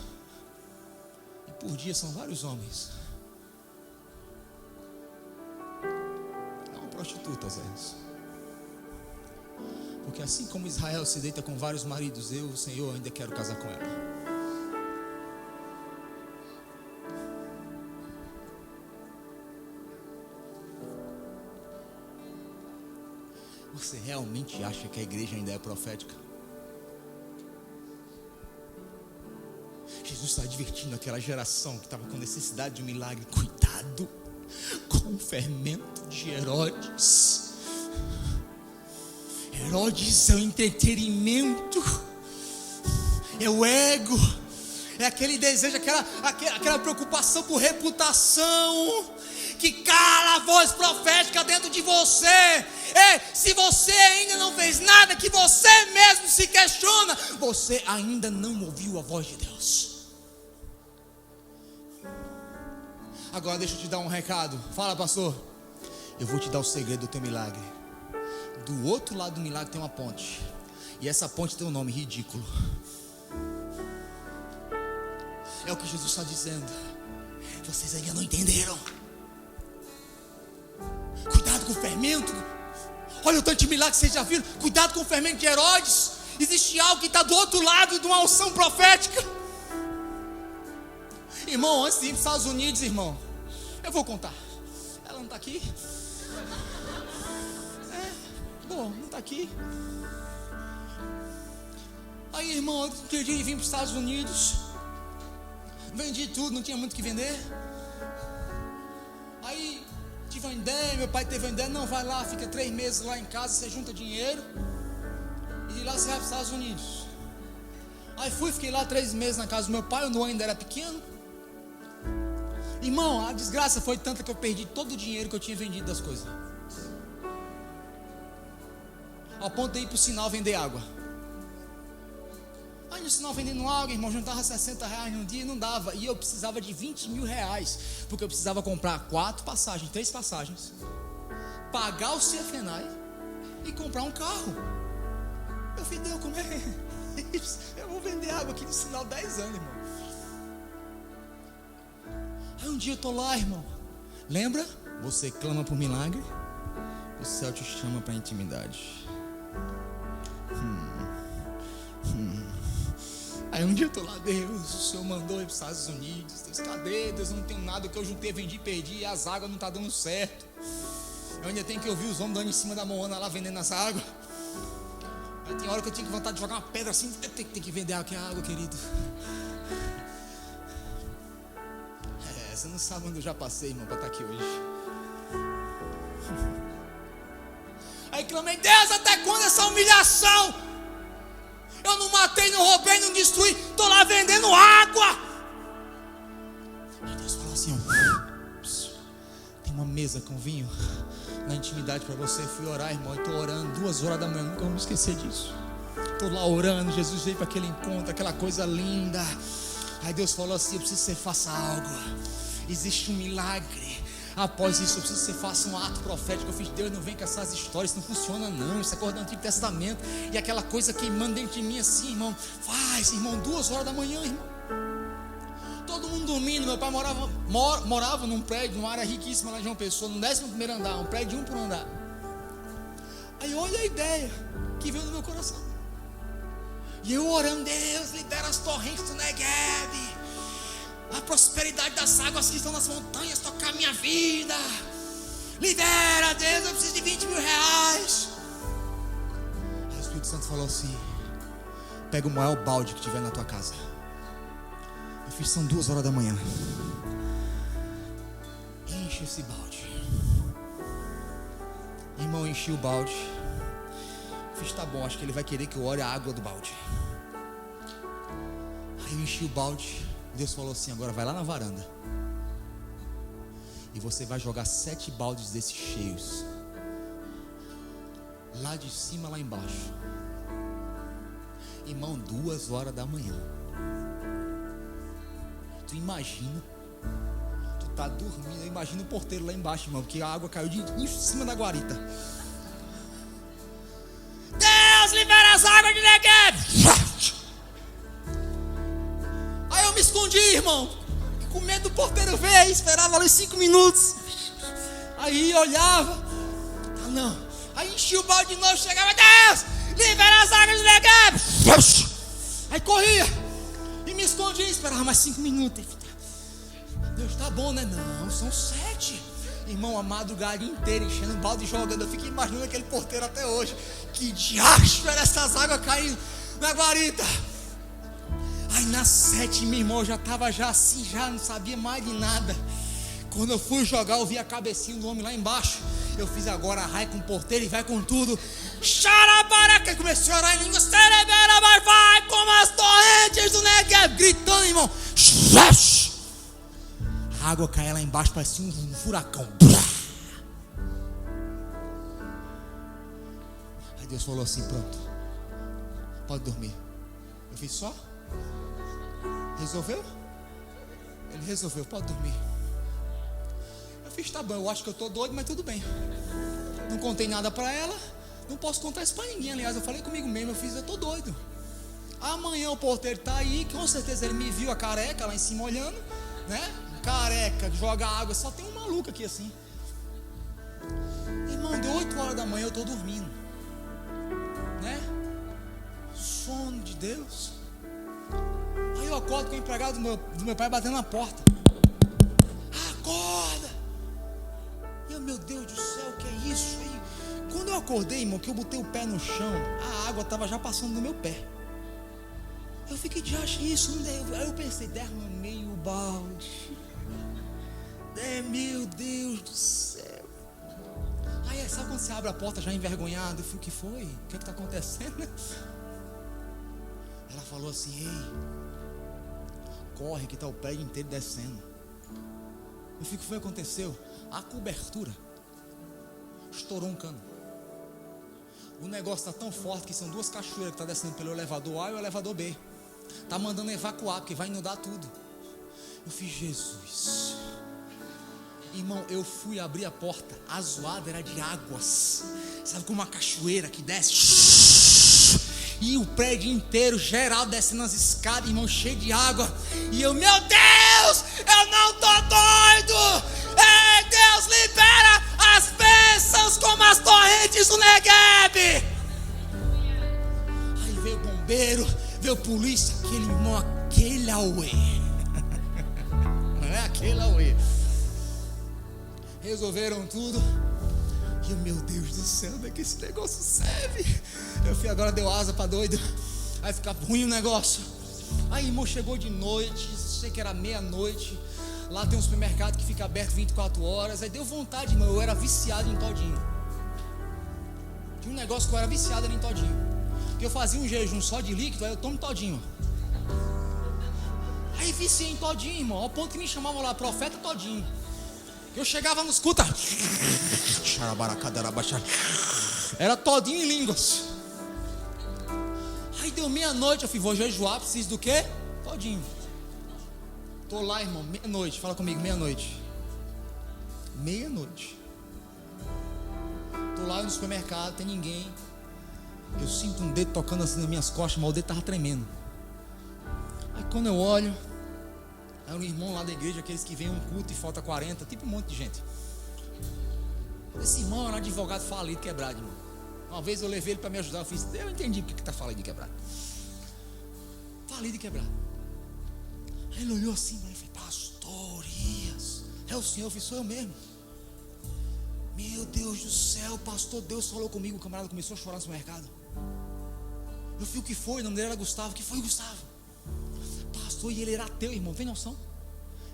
e por dia são vários homens. É uma prostituta, Oséias. Porque assim como Israel se deita com vários maridos, eu, Senhor, ainda quero casar com ela. Você realmente acha que a igreja ainda é profética? Jesus está advertindo aquela geração que estava com necessidade de um milagre: cuidado com o fermento de Herodes. Herodes é o entretenimento, é o ego, é aquele desejo, aquela preocupação por reputação, que cala a voz profética dentro de você. Se você ainda não fez nada, que você mesmo se questiona, você ainda não ouviu a voz de Deus. Agora deixa eu te dar um recado. Fala, pastor. Eu vou te dar o segredo do teu milagre. Do outro lado do milagre tem uma ponte, e essa ponte tem um nome: ridículo. É o que Jesus está dizendo. Vocês ainda não entenderam. Cuidado com o fermento. Olha o tanto de milagre que vocês já viram. Cuidado com o fermento de Herodes. Existe algo que está do outro lado de uma unção profética. Irmão, antes de ir para os Estados Unidos, irmão, eu vou contar. Ela não está aqui? Bom, não está aqui. Aí, irmão, eu queria vir para os Estados Unidos. Vendi tudo, não tinha muito o que vender. Aí tive uma ideia, meu pai teve uma ideia: não, vai lá, fica 3 meses lá em casa, você junta dinheiro e de lá você vai para os Estados Unidos. Aí fui, fiquei lá 3 meses na casa do meu pai. O Noah ainda era pequeno. Irmão, a desgraça foi tanta que eu perdi todo o dinheiro que eu tinha vendido das coisas, ao ponto de ir para o sinal vender água. Aí no sinal vendendo água, irmão, juntava R$60 num dia e não dava. E eu precisava de R$20 mil, porque eu precisava comprar 3 passagens, pagar o CFNAI e comprar um carro. Eu falei: Deus, como é isso? Eu vou vender água aqui no sinal 10 anos, irmão. Aí um dia eu estou lá, irmão. Lembra? Você clama por milagre, o céu te chama para intimidade. Aí um dia eu estou lá: Deus, o Senhor mandou ir para os Estados Unidos. Deus, cadê? Deus, eu não tenho nada, o que eu juntei, vendi, perdi, e as águas não estão dando certo. Eu ainda tenho que ouvir os homens dando em cima da Moana lá vendendo essa água. Aí tem hora que eu tinha vontade de jogar uma pedra assim: tem que vender aqui a água, querido. Você não sabe onde eu já passei, irmão, para estar aqui hoje. Aí clamei: Deus, até quando essa humilhação? Eu não matei, não roubei, não destruí, estou lá vendendo água. Aí Deus falou assim: tem uma mesa com vinho na intimidade para você. Fui orar, irmão, e estou orando 2 horas da manhã, nunca vou me esquecer disso. Estou lá orando, Jesus veio para aquele encontro, aquela coisa linda. Aí Deus falou assim: eu preciso que você faça algo. Existe um milagre. Após isso eu preciso que você faça um ato profético. Eu fiz: Deus, não vem com essas histórias, isso não funciona não, isso é coisa do Antigo Testamento. E aquela coisa queimando dentro de mim assim, irmão. Faz, irmão, 2 horas da manhã, irmão. Todo mundo dormindo. Meu pai morava num prédio, numa área riquíssima lá de João Pessoa, no 11º andar, um prédio de 1 por andar. Aí olha a ideia que veio no meu coração. E eu orando: Deus, libera as torrentes do Negueb, a prosperidade das águas que estão nas montanhas tocar a minha vida. Libera, Deus, eu preciso de 20 mil reais. Aí o Espírito Santo falou assim: pega o maior balde que tiver na tua casa. Eu fiz, são 2 horas da manhã. Enche esse balde. Irmão, enchi o balde. Eu fiz, tá bom, acho que ele vai querer que eu ore a água do balde. Aí eu enchi o balde. Deus falou assim: agora vai lá na varanda e você vai jogar 7 baldes desses cheios, lá de cima, lá embaixo. Irmão, 2 horas da manhã. Tu imagina, tu tá dormindo, eu imagino o porteiro lá embaixo, irmão, porque a água caiu em cima da guarita. Deus, libera as águas de Negev. Aí eu me escondi, irmão, com medo do porteiro ver, esperava ali 5 minutos. Aí olhava, ah não, aí enchia o balde de novo, chegava: Deus, libera as águas de Negev. Aí corria e me escondia, esperava mais 5 minutos. Deus, tá bom, né? Não, são 7. Irmão, a madrugada inteira enchendo o balde e jogando. Eu fico imaginando aquele porteiro até hoje. Que diacho era essas águas caindo na guarita. Aí na 7, meu irmão, eu já estava assim, já não sabia mais de nada. Quando eu fui jogar, eu vi a cabecinha do homem lá embaixo. Eu fiz agora a raia com o porteiro e vai com tudo. Xarabaraca, comecei a orar em língua. Cerebera, vai como as torrentes do Negev, gritando, irmão. A água caía lá embaixo, parecia um furacão. Aí Deus falou assim: pronto, pode dormir. Eu fiz, só? Resolveu? Ele resolveu, pode dormir. Eu fiz, tá bom, eu acho que eu tô doido, mas tudo bem. Não contei nada pra ela, não posso contar isso pra ninguém. Aliás, eu falei comigo mesmo, eu fiz, eu tô doido. Amanhã o porteiro tá aí, com certeza ele me viu a careca lá em cima olhando, né? Careca, joga água, só tem um maluco aqui assim. Irmão, deu 8 horas da manhã, eu tô dormindo, né? Sono de Deus. Aí eu acordo com o empregado do meu pai batendo na porta. Acorda! E eu, meu Deus do céu, o que é isso? Aí, quando eu acordei, irmão, que eu botei o pé no chão, a água estava já passando no meu pé. Eu fiquei, de acha isso? Aí eu pensei, derramei o balde. Meu Deus do céu. Aí sabe quando você abre a porta já envergonhado? Eu falei, o que foi? O que está acontecendo? Ela falou assim: ei, corre que está o prédio inteiro descendo. Eu fico, o que foi que aconteceu? A cobertura estourou um cano. O negócio está tão forte que são 2 cachoeiras que estão descendo pelo elevador A e o elevador B. Está mandando evacuar porque vai inundar tudo. Eu fiz, Jesus. Irmão, eu fui abrir a porta, a zoada era de águas. Sabe, como uma cachoeira que desce. E o prédio inteiro, geral, descendo as escadas, irmão, cheio de água. E eu, meu Deus, eu não tô doido. Ei, Deus, libera as bênçãos como as torrentes do Negev. Aí veio o bombeiro, veio polícia, aquele irmão, aquele auê. Não é aquele auê. Resolveram tudo. E eu, meu Deus do céu, onde é que esse negócio serve? Eu fui, agora deu asa pra doido. Aí fica ruim o negócio. Aí irmão, chegou de noite, sei que era meia-noite. Lá tem um supermercado que fica aberto 24 horas. Aí deu vontade, irmão, eu era viciado em todinho. Tinha um negócio que eu era viciado em todinho. Porque eu fazia um jejum só de líquido, aí eu tomo todinho. Aí viciei em todinho, irmão, ao ponto que me chamavam lá, profeta todinho. Eu chegava nos cultos, era todinho em línguas. Aí deu meia-noite, eu fui, vou jejuar, preciso do quê? Todinho. Tô lá, irmão, meia-noite, fala comigo, meia-noite. Meia-noite. Tô lá no supermercado, tem ninguém. Eu sinto um dedo tocando assim nas minhas costas, mas o dedo tava tremendo. Aí quando eu olho, aí um irmão lá da igreja, aqueles que vêm um culto e falta 40, tipo um monte de gente. Esse irmão era um advogado falido, quebrado, irmão. Uma vez eu levei ele para me ajudar, eu entendi porque que está falido e quebrado. Falido e quebrado. Aí ele olhou assim, mas eu falei, pastor Ias, é o senhor? Eu falei, sou eu mesmo. Meu Deus do céu, pastor, Deus falou comigo. O camarada começou a chorar no supermercado. Eu falei, o que foi? O nome dele era Gustavo. O que foi, Gustavo? Pastor, e ele era ateu, irmão, tem noção?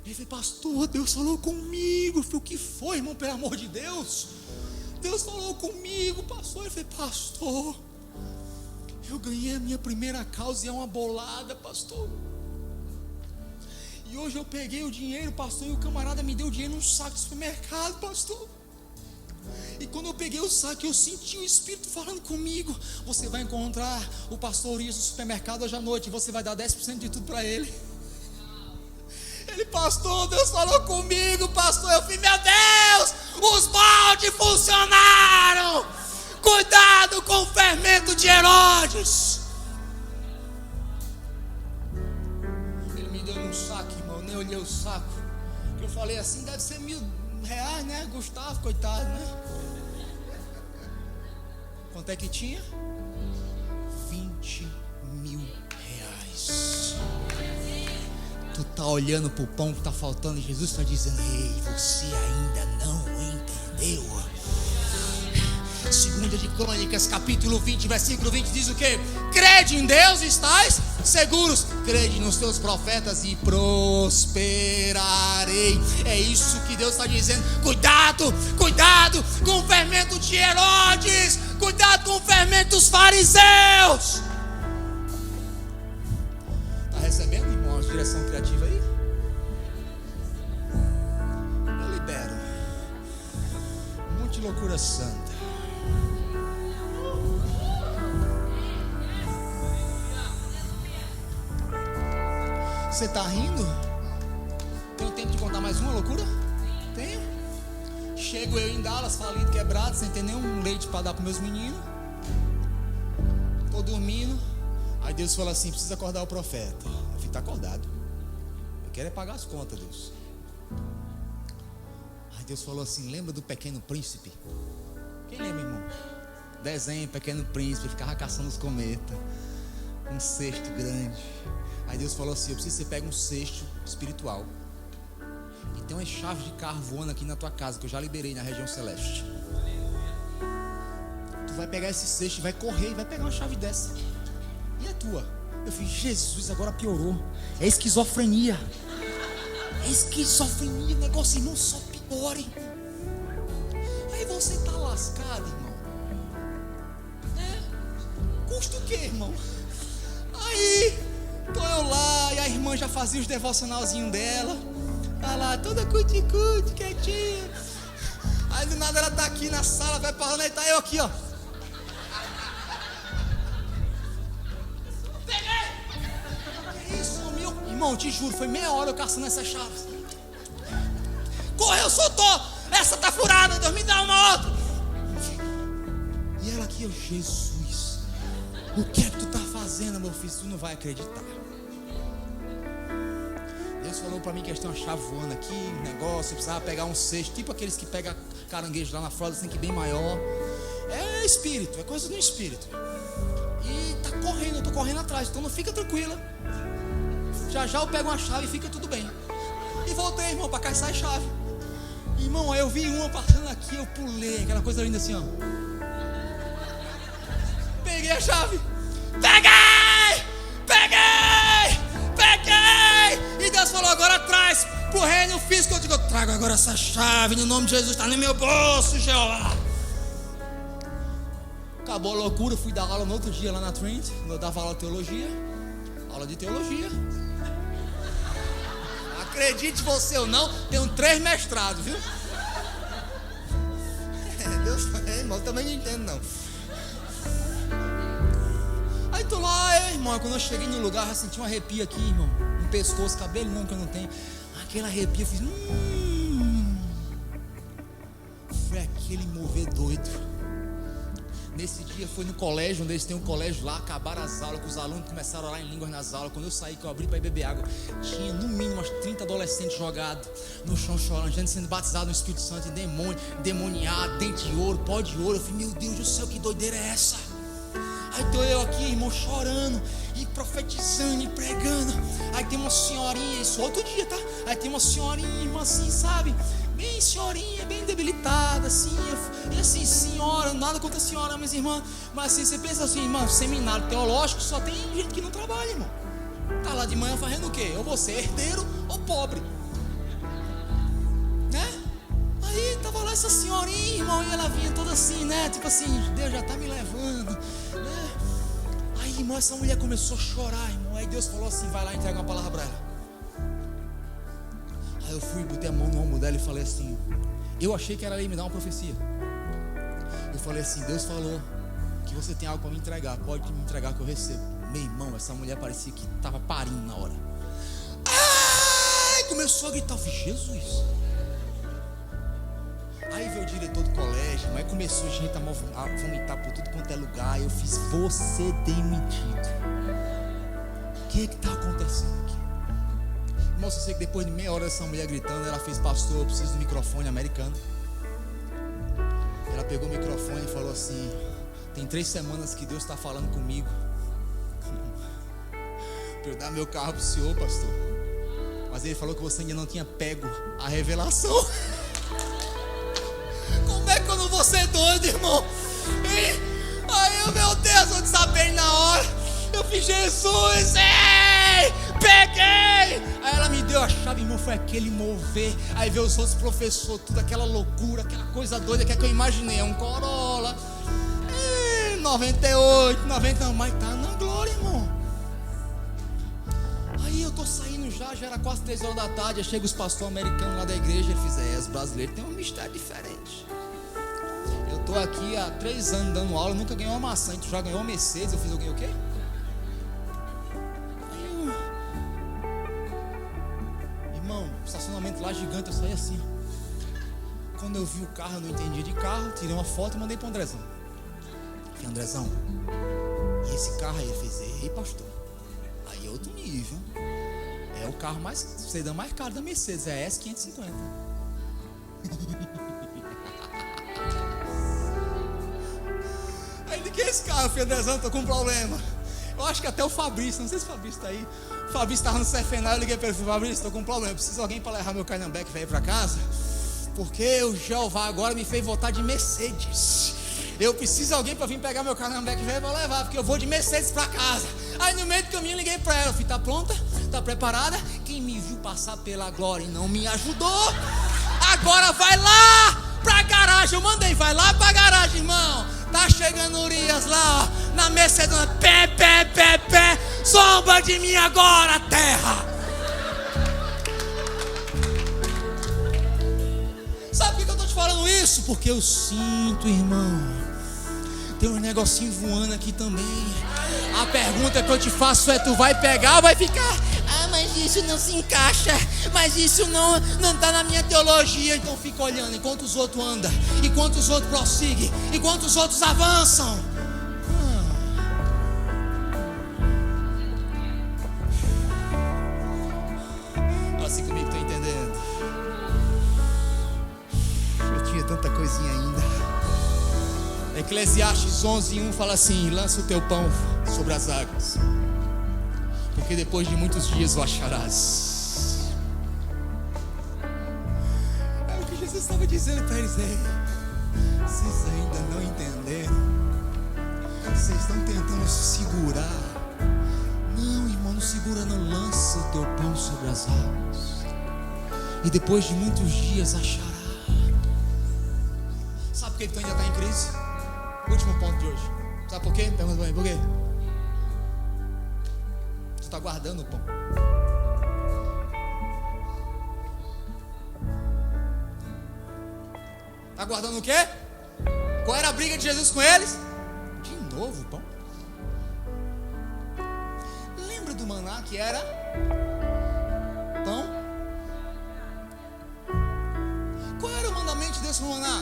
Ele falou, pastor, Deus falou comigo. Eu falei, o que foi, irmão, pelo amor de Deus? Deus falou comigo, pastor. Ele falou, pastor, eu ganhei a minha primeira causa e é uma bolada, pastor. E hoje eu peguei o dinheiro, pastor, e o camarada me deu dinheiro num saco de supermercado, pastor. E quando eu peguei o saco, eu senti o Espírito falando comigo. Você vai encontrar o pastor Urias no supermercado hoje à noite, e você vai dar 10% de tudo para ele. Ele, pastor, Deus falou comigo, pastor. Eu falei, meu Deus, os moldes funcionaram. Cuidado com o fermento de Herodes. Ele me deu um saco, irmão, nem olhei o saco. Eu falei assim, deve ser R$1.000, né? Gustavo, coitado, né? Quanto é que tinha? R$20.000. Tu tá olhando pro pão que tá faltando e Jesus está dizendo, ei, você ainda não entendeu. 2 de Crônicas, capítulo 20, versículo 20 diz o quê? Crede em Deus e estais seguros. Crede nos teus profetas e prosperarei. É isso que Deus está dizendo. Cuidado, cuidado com o fermento de Herodes. Cuidado com o fermento dos fariseus. Está recebendo, irmão, a direção criativa aí? Eu libero. Monte de loucura santa. Você está rindo? Tenho tempo de contar mais uma loucura? Tenho. Chego eu em Dallas, falido, quebrado, sem ter nenhum leite para dar para meus meninos. Estou dormindo. Aí Deus fala assim, precisa acordar o profeta. Eu falei, está acordado. Eu quero é pagar as contas, Deus. Aí Deus falou assim, lembra do Pequeno Príncipe? Quem lembra, irmão? Desenho, Pequeno Príncipe, ficava caçando os cometas. Um cesto grande. Aí Deus falou assim, eu preciso que você pegue um cesto espiritual. E tem umas chaves de carro voando aqui na tua casa, que eu já liberei na região celeste. Tu vai pegar esse cesto e vai correr e vai pegar uma chave dessa. E é tua. Eu falei, Jesus, agora piorou. É esquizofrenia. É esquizofrenia, o negócio, irmão, só piora, irmão. Aí você tá lascado, irmão. Custa o quê, irmão? Aí tô eu lá e a irmã já fazia os devocionalzinhos dela. Tá lá, toda cuti-cuti, quietinha. Aí do nada ela tá aqui na sala, vai falando, aí tá eu aqui, ó. Peguei! Que isso, meu irmão, te juro, foi meia hora eu caçando essas chaves. Correu, soltou! Essa tá furada, Deus, me dá uma outra. E ela aqui, ó, Jesus, o que é que tu tá fazendo, meu filho? Tu não vai acreditar. Deus falou pra mim que eles têm uma chave voando aqui, um negócio, eu precisava pegar um cesto, tipo aqueles que pegam caranguejo lá na Flórida, assim, que bem maior. É espírito, é coisa do espírito. E tá correndo, eu tô correndo atrás, então não fica tranquila. Já já eu pego uma chave e fica tudo bem. E voltei, irmão, pra caçar a chave. Irmão, aí eu vi uma passando aqui, eu pulei, aquela coisa linda assim, ó. Peguei a chave. Peguei! E Deus falou, agora traz pro reino físico. Eu digo, eu trago agora essa chave, no nome de Jesus, está no meu bolso, Jeová. Acabou a loucura, fui dar aula no outro dia lá na Trinity. Eu dava aula de teologia. Aula de teologia. Acredite você ou não, tenho 3 mestrados, viu? Deus, irmão, eu também não entendo não. Aí tô lá, irmão, quando eu cheguei no lugar, já senti um arrepio aqui, irmão. No pescoço, cabelo não, que eu não tenho. Aquele arrepio, eu fiz... Foi aquele mover doido. Nesse dia foi no colégio, onde eles têm um colégio lá, acabaram as aulas, que os alunos começaram a orar em línguas nas aulas. Quando eu saí, que eu abri para ir beber água, tinha no mínimo umas 30 adolescentes jogados no chão chorando, gente sendo batizado no Espírito Santo, em demônio, demoniado, dente de ouro, pó de ouro. Eu falei, meu Deus do céu, que doideira é essa? Aí tô eu aqui, irmão, chorando e profetizando e pregando. Aí tem uma senhorinha, isso outro dia, tá? Aí tem uma senhorinha, irmã, assim, sabe? bem senhorinha, bem debilitada, assim. E assim, senhora, nada contra a senhora, mas irmã. Mas assim, você pensa assim, irmão, seminário teológico só tem gente que não trabalha, irmão. Tá lá de manhã fazendo o quê? Ou você é herdeiro ou pobre, né? Aí tava lá essa senhorinha, irmão, e ela vinha toda assim, né? Tipo assim, Deus já tá me levando, né? Aí, irmão, essa mulher começou a chorar, irmão. Aí Deus falou assim, vai lá entregar uma palavra pra ela. Aí eu fui, botei a mão no ombro dela e falei assim, eu achei que ela ia me dar uma profecia. Eu falei assim, Deus falou que você tem algo para me entregar, pode me entregar que eu recebo. Meu irmão, essa mulher parecia que estava parindo na hora. Ai, começou a gritar, Jesus. Aí veio o diretor do colégio, aí começou a gente a vomitar por tudo quanto é lugar. Eu fiz, você demitido. O que está acontecendo aqui? Irmão, eu sei que depois de meia hora dessa mulher gritando, ela fez, pastor, eu preciso do microfone americano. Ela pegou o microfone e falou assim, tem 3 semanas que Deus está falando comigo para eu dar meu carro para o senhor, pastor. Mas ele falou que você ainda não tinha pego a revelação. Como é que eu não vou ser doido, irmão? E aí, meu Deus, eu desabei na hora. Eu fiz, Jesus, ei, peguei. Aí ela me deu a chave, irmão, foi aquele mover. Aí veio os outros professores, tudo aquela loucura, aquela coisa doida que é que eu imaginei. É um Corolla 98, 90, mas tá na glória, irmão. Aí eu tô saindo já era quase 3 horas da tarde. Aí chega os pastores americanos lá da igreja. Ele diz, os brasileiros têm um mistério diferente. Eu tô aqui há 3 anos dando aula, nunca ganhei uma maçã. E tu já ganhou uma Mercedes, eu fiz alguém o quê? Irmão, estacionamento lá gigante, eu saí assim. Quando eu vi o carro, eu não entendi de carro, tirei uma foto e mandei pro Andrezão. Falei, Andrezão, e esse carro aí? Ele fez, ei, pastor, aí é outro nível. É o carro mais, sedã mais caro da Mercedes, é a S550. Aí ele, que é esse carro? Eu falei, Andrezão, tô com um problema. Eu acho que até o Fabrício, não sei se o Fabrício tá aí. O Fabrício tava no Cefenal, eu liguei para ele, Fabrício, tô com um problema, eu preciso de alguém para levar meu Cainambeque velho para casa, porque o Jeová agora me fez voltar de Mercedes. Eu preciso de alguém para vir pegar meu Cainambeque velho para levar, porque eu vou de Mercedes para casa. Aí no meio do caminho eu liguei para ela, eu falei, tá pronta? Tá preparada? Quem me viu passar pela glória e não me ajudou, agora vai lá pra garagem. Eu mandei, vai lá pra garagem, irmão. Tá chegando Urias lá, ó, na Mercedes, pé, zomba de mim agora, terra. Sabe por que eu tô te falando isso? Porque eu sinto, irmão, tem um negocinho voando aqui também. A pergunta que eu te faço é, tu vai pegar ou vai ficar? Ah, mas isso não se encaixa, mas isso não está na minha teologia. Então fica olhando enquanto os outros andam, enquanto os outros prosseguem, enquanto os outros avançam. Assim comigo, estou entendendo. Eu tinha tanta coisinha ainda. Eclesiastes 11:1 fala assim, lança o teu pão sobre as águas, porque depois de muitos dias o acharás. É o que Jesus estava dizendo para eles. Vocês ainda não entenderam. Vocês estão tentando se segurar. Não, irmão, não segura não. Lança o teu pão sobre as águas, e depois de muitos dias achará. Sabe por que tu ainda está em crise? Último ponto de hoje. Sabe por quê? Pergunta para mim, por quê? Tu está guardando o pão. Está guardando o quê? Qual era a briga de Jesus com eles? De novo o pão. Lembra do maná que era pão? Qual era o mandamento de Deus com o maná?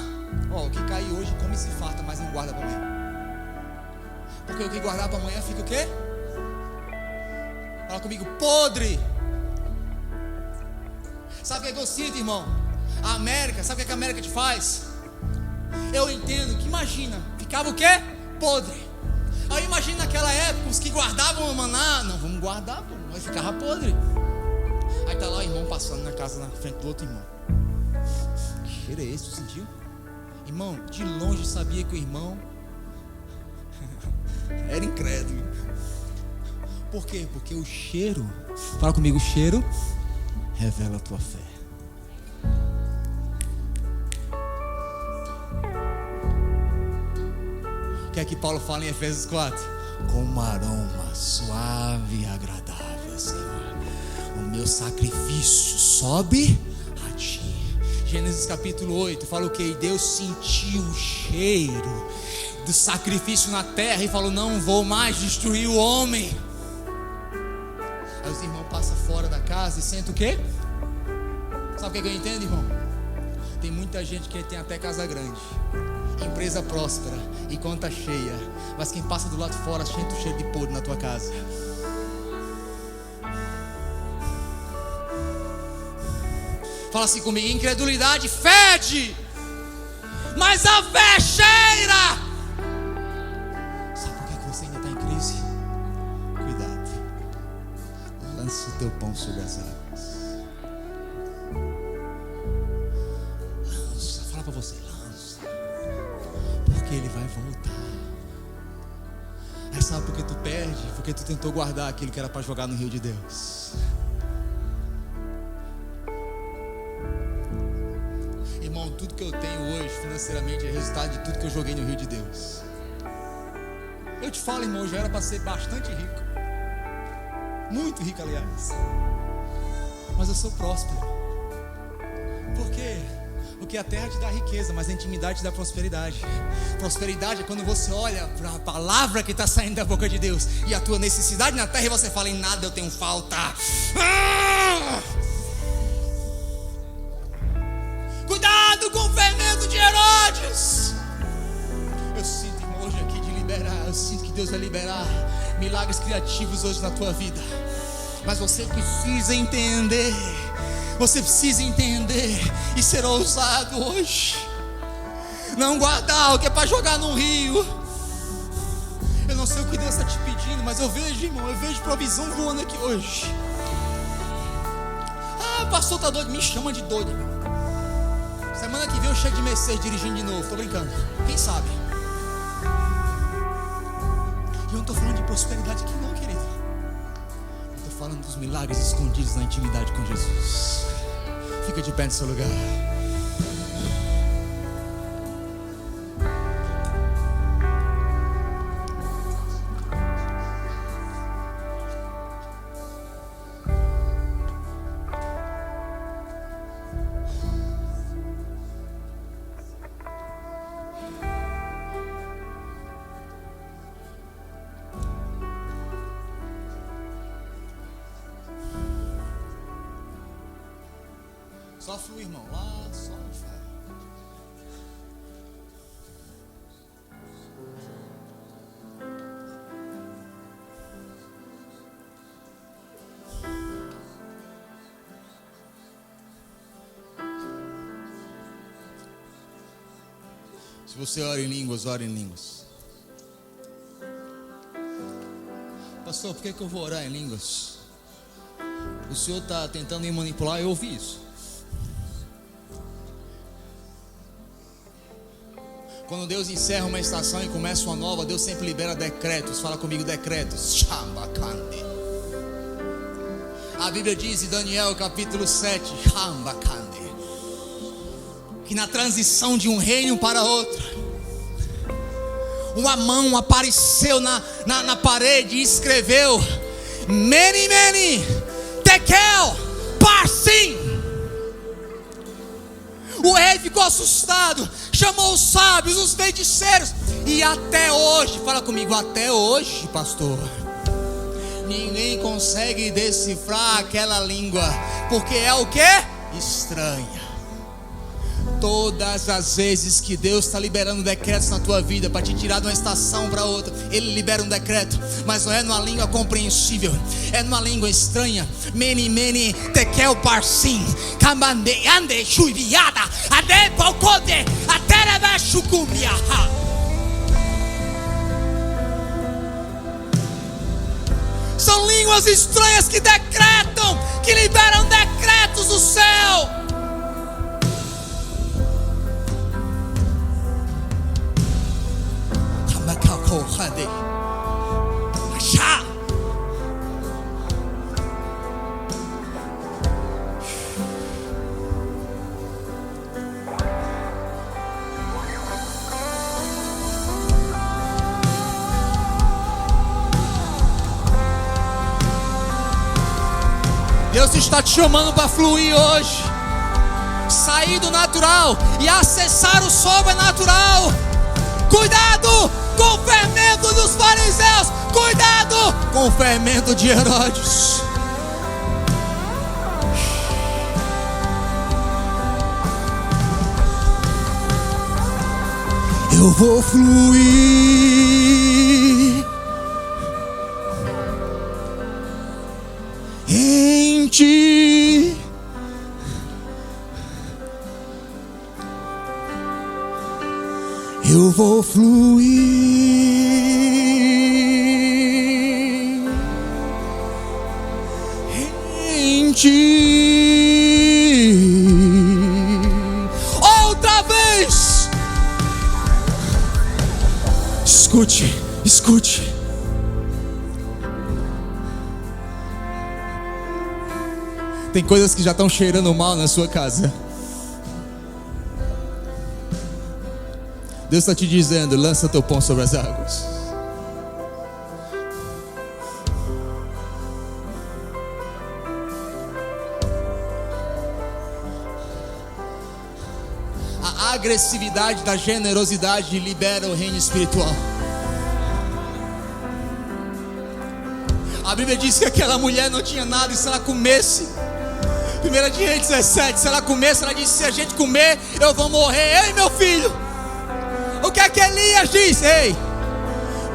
O que cair hoje come e se farta, mas não guarda para amanhã. Porque o que guardar para amanhã fica o quê? Fala comigo, podre. Sabe o que eu sinto, irmão? A América, sabe o que a América te faz? Eu entendo que, imagina, ficava o quê? Podre. Aí imagina naquela época, os que guardavam o maná, não, vamos guardar, pô, mas ficava podre. Aí tá lá o irmão passando na casa na frente do outro irmão. cheiro é esse? Tu sentiu? Irmão, de longe sabia que o irmão era incrédulo. Por quê? Porque o cheiro, fala comigo, o cheiro revela a tua fé. O que é que Paulo fala em Efésios 4? Com um aroma suave e agradável, Senhor, o meu sacrifício sobe a ti. Gênesis capítulo 8 fala o que? E Deus sentiu o cheiro do sacrifício na terra e falou: não vou mais destruir o homem. Aí os irmãos passam fora da casa e sentem o quê? Sabe o que eu entendo, irmão? Tem muita gente que tem até casa grande, empresa próspera e conta cheia, mas quem passa do lado de fora sente o cheiro de podre na tua casa. Fala assim comigo: incredulidade fede, mas a fé cheira. Sabe por que você ainda está em crise? Cuidado, lança o teu pão sobre as águas. Lança, fala para você, lança, porque ele vai voltar. Aí sabe por que tu perde? Porque tu tentou guardar aquilo que era para jogar no rio de Deus. Irmão, tudo que eu tenho hoje financeiramente é resultado de tudo que eu joguei no rio de Deus. Eu te falo, irmão, eu já era para ser bastante rico, muito rico, aliás, mas eu sou próspero. Por quê? Porque a terra te dá riqueza, mas a intimidade te dá prosperidade. Prosperidade é quando você olha para a palavra que está saindo da boca de Deus e a tua necessidade na terra, e você fala: em nada eu tenho falta. Cuidado com o fermento de Herodes. Eu sinto, irmão, hoje aqui de liberar. Eu sinto que Deus vai liberar milagres criativos hoje na tua vida. Mas você precisa entender. Você precisa entender e ser ousado hoje. Não guardar o que é para jogar no rio. Eu não sei o que Deus está te pedindo, mas eu vejo, irmão, eu vejo provisão voando aqui hoje. Ah, pastor tá doido, me chama de doido, irmão. Semana que vem eu chego de Mercedes dirigindo de novo, tô brincando, quem sabe? E eu não tô falando de prosperidade aqui não, querido. Eu tô falando dos milagres escondidos na intimidade com Jesus. Fica de pé no seu lugar. Só flui, irmão, lá, só fé. Se você ora em línguas, ora em línguas. Pastor, por que eu vou orar em línguas? O senhor está tentando me manipular, eu ouvi isso. Quando Deus encerra uma estação e começa uma nova, Deus sempre libera decretos. Fala comigo, decretos. A Bíblia diz em Daniel capítulo 7, que na transição de um reino para outro, uma mão apareceu na parede e escreveu: Mene, Mene, Tekel, Parsim. O rei ficou assustado, chamou os sábios, os feiticeiros, e até hoje, fala comigo, até hoje, pastor, ninguém consegue decifrar aquela língua, porque é o que? Estranha. Todas as vezes que Deus está liberando decretos na tua vida para te tirar de uma estação para outra, Ele libera um decreto, mas não é numa língua compreensível, é numa língua estranha. Mene, mene, tekel, parsim, kamande, ande, chuiviada, ade, palcode, aterebe, chucumiaha. São línguas estranhas que decretam, que liberam decretos do céu. Cadê? Achá! Deus está te chamando para fluir hoje. Sair do natural e acessar o sobrenatural. Cuidado com o fermento dos fariseus. Cuidado com o fermento de Herodes. Eu vou fluir em ti. Eu vou fluir em ti. Outra vez. Escute, escute. Tem coisas que já estão cheirando mal na sua casa. Deus está te dizendo: lança teu pão sobre as águas. A agressividade da generosidade libera o reino espiritual. A Bíblia diz que aquela mulher não tinha nada, e se ela comesse, 1 Reis 17, se ela comesse, ela disse: se a gente comer, eu vou morrer. Ei, meu filho, o que é que Elias diz? Ei,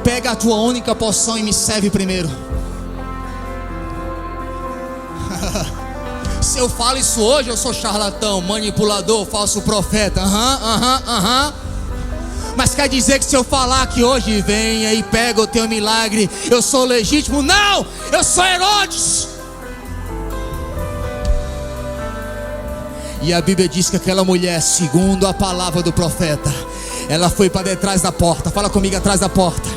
pega a tua única porção e me serve primeiro. Se eu falo isso hoje, eu sou charlatão, manipulador, falso profeta. Mas quer dizer que se eu falar que hoje venha e pega o teu milagre, eu sou legítimo? Não, eu sou Herodes. E a Bíblia diz que aquela mulher, segundo a palavra do profeta, ela foi para detrás da porta. Fala comigo, atrás da porta.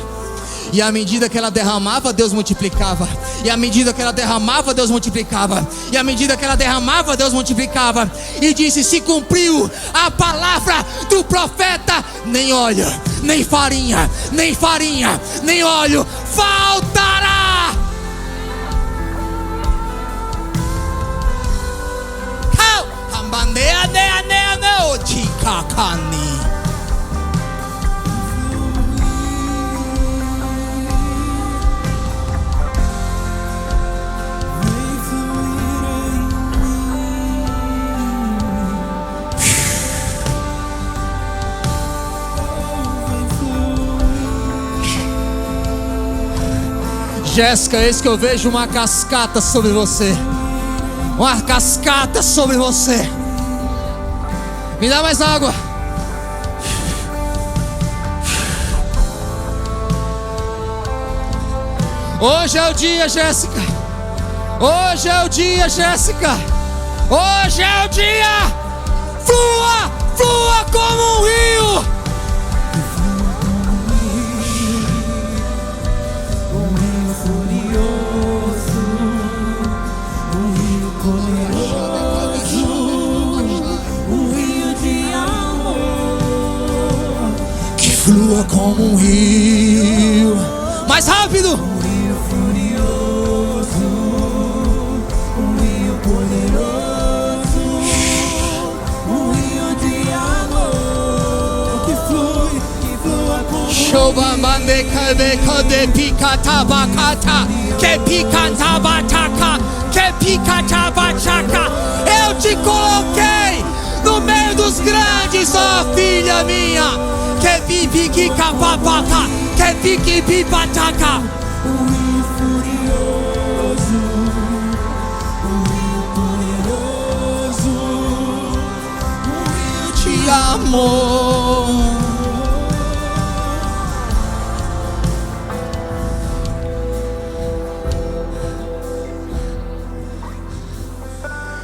E à medida que ela derramava, Deus multiplicava. E à medida que ela derramava, Deus multiplicava. E à medida que ela derramava, Deus multiplicava. E disse: se cumpriu a palavra do profeta, nem óleo, nem farinha, nem farinha, nem óleo faltará. Jéssica, eis que eu vejo uma cascata sobre você. Uma cascata sobre você. Me dá mais água. Hoje é o dia, Jéssica. Hoje é o dia, Jéssica. Hoje é o dia. Flua, flua como um rio. Flua como um rio. Mais rápido. Um rio furioso, um rio poderoso, um rio de amor que flua como um rio. Shobambandeka beka de picatabacata, que picatabataca, que picatabachaca. Eu te coloquei no meio dos grandes, ó filha minha. Que pipi que capapaca, que pique pipataca. Um rio furioso, um rio poderoso, um rio de amor.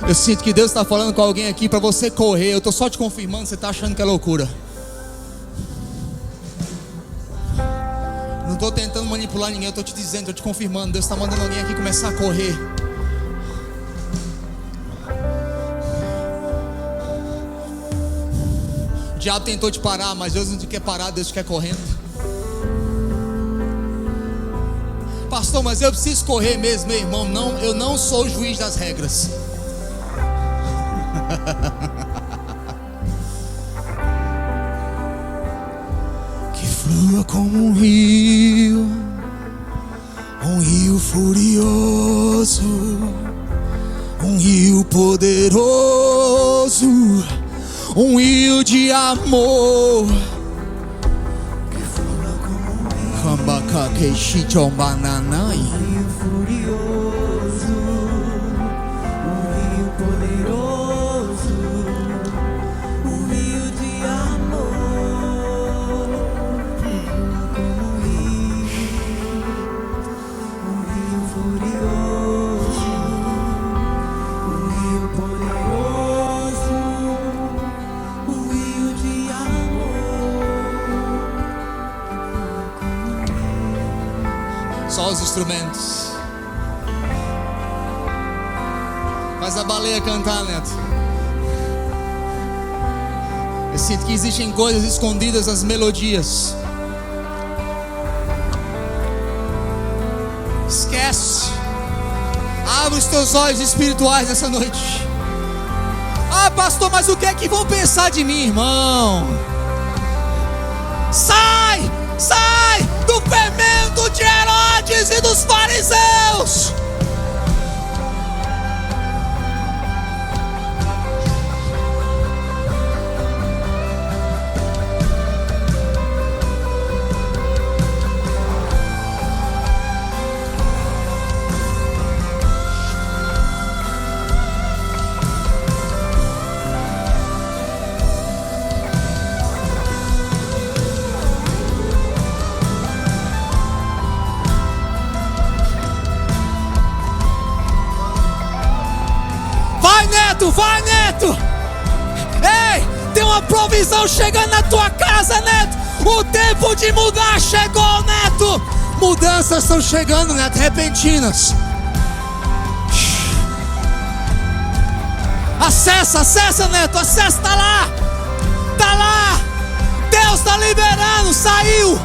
Eu sinto que Deus está falando com alguém aqui para você correr. Eu estou só te confirmando, você está achando que é loucura. estou tentando manipular ninguém, eu estou te dizendo, estou te confirmando. Deus está mandando alguém aqui começar a correr. O diabo tentou te parar, mas Deus não te quer parar, Deus te quer correndo. Pastor, mas eu preciso correr mesmo, meu irmão. Não, eu não sou o juiz das regras. Que flua como um rio furioso, um rio poderoso, um rio de amor. Que flua como um rio furioso, um rio poderoso, um rio de amor. Como um rio furioso, um rio poderoso, um rio de amor. Só os instrumentos. Faz a baleia cantar, Neto. Eu sinto que existem coisas escondidas nas melodias. Esquece. Abre os teus olhos espirituais nessa noite. Ah, pastor, mas o que é que vão pensar de mim, irmão? Sai! Sai do fermento de Herodes e dos fariseus! Vai, Neto! Ei, tem uma provisão chegando na tua casa, Neto! O tempo de mudar chegou, Neto! Mudanças estão chegando, Neto, repentinas. Acessa, Neto, acessa, tá lá! Deus tá liberando, saiu!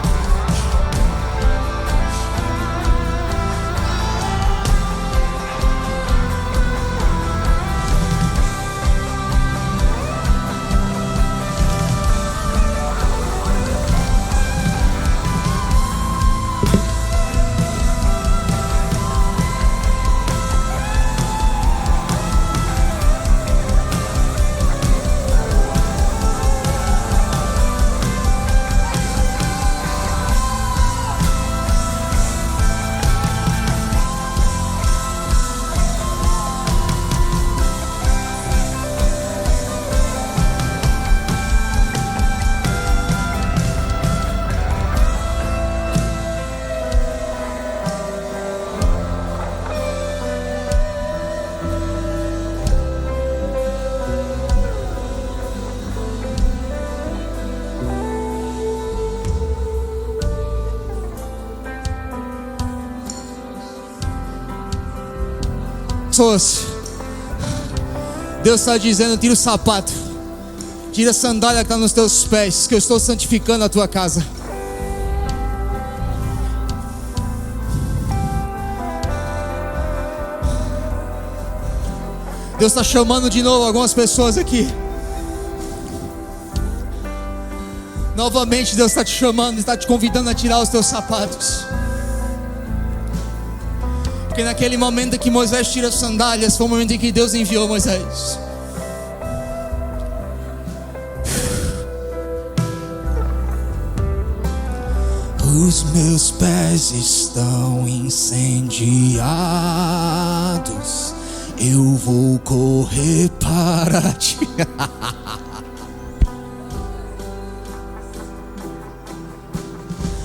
Pessoas, Deus está dizendo: tira o sapato, tira a sandália que está nos teus pés, que eu estou santificando a tua casa. Deus está chamando de novo algumas pessoas aqui. Novamente Deus está te chamando, está te convidando a tirar os teus sapatos. Porque naquele momento em que Moisés tira as sandálias, foi o momento em que Deus enviou Moisés. Os meus pés estão incendiados, eu vou correr para ti.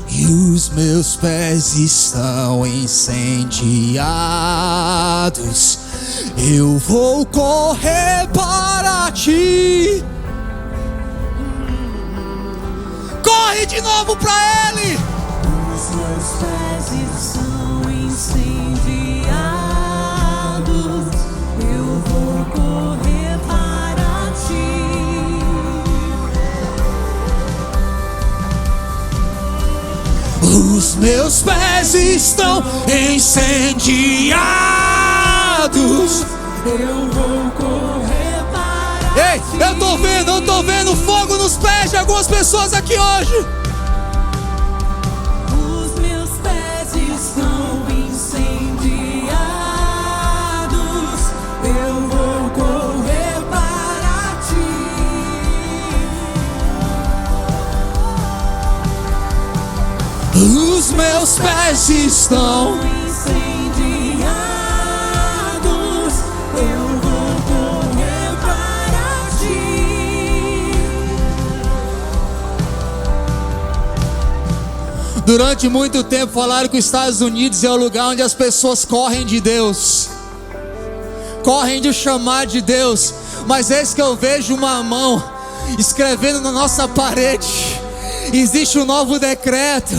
E os meus pés estão incendiados, eu vou correr para ti. Corre de novo para Ele. Os meus pés estão incendiados, eu vou correr para ti. Os meus pés estão incendiados, Eu vou correr para ei, ti. eu tô vendo fogo nos pés de algumas pessoas aqui hoje. Os meus pés estão incendiados, eu vou correr para ti. Os meus pés estão. Incendiados, eu vou correr para ti. Durante muito tempo falaram que os Estados Unidos é o lugar onde as pessoas correm de Deus, correm de chamar de Deus. Mas eis que eu vejo uma mão escrevendo na nossa parede: existe um novo decreto.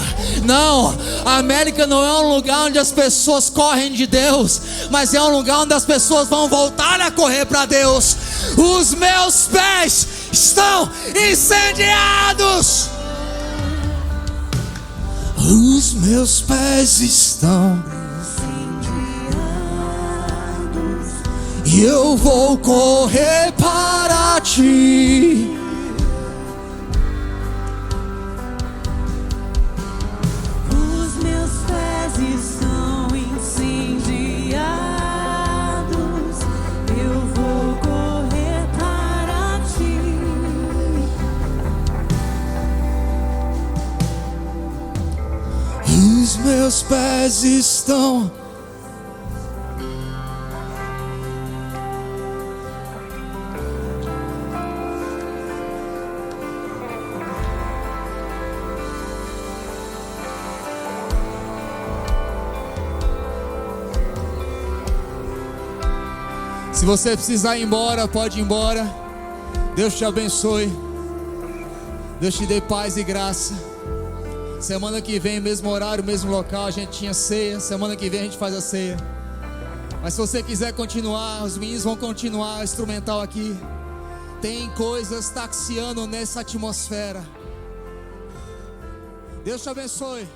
Não, a América não é um lugar onde as pessoas correm de Deus, mas é um lugar onde as pessoas vão voltar a correr para Deus. Os meus pés estão incendiados. Os meus pés estão incendiados, e eu vou correr para ti. Os meus pés estão incendiados, eu vou correr para ti. Os meus pés estão. Se você precisar ir embora, pode ir embora. Deus te abençoe. Deus te dê paz e graça. Semana que vem, mesmo horário, mesmo local, a gente tinha ceia. Semana que vem a gente faz a ceia. Mas se você quiser continuar, os meninos vão continuar o instrumental aqui. Tem coisas taxiando nessa atmosfera. Deus te abençoe.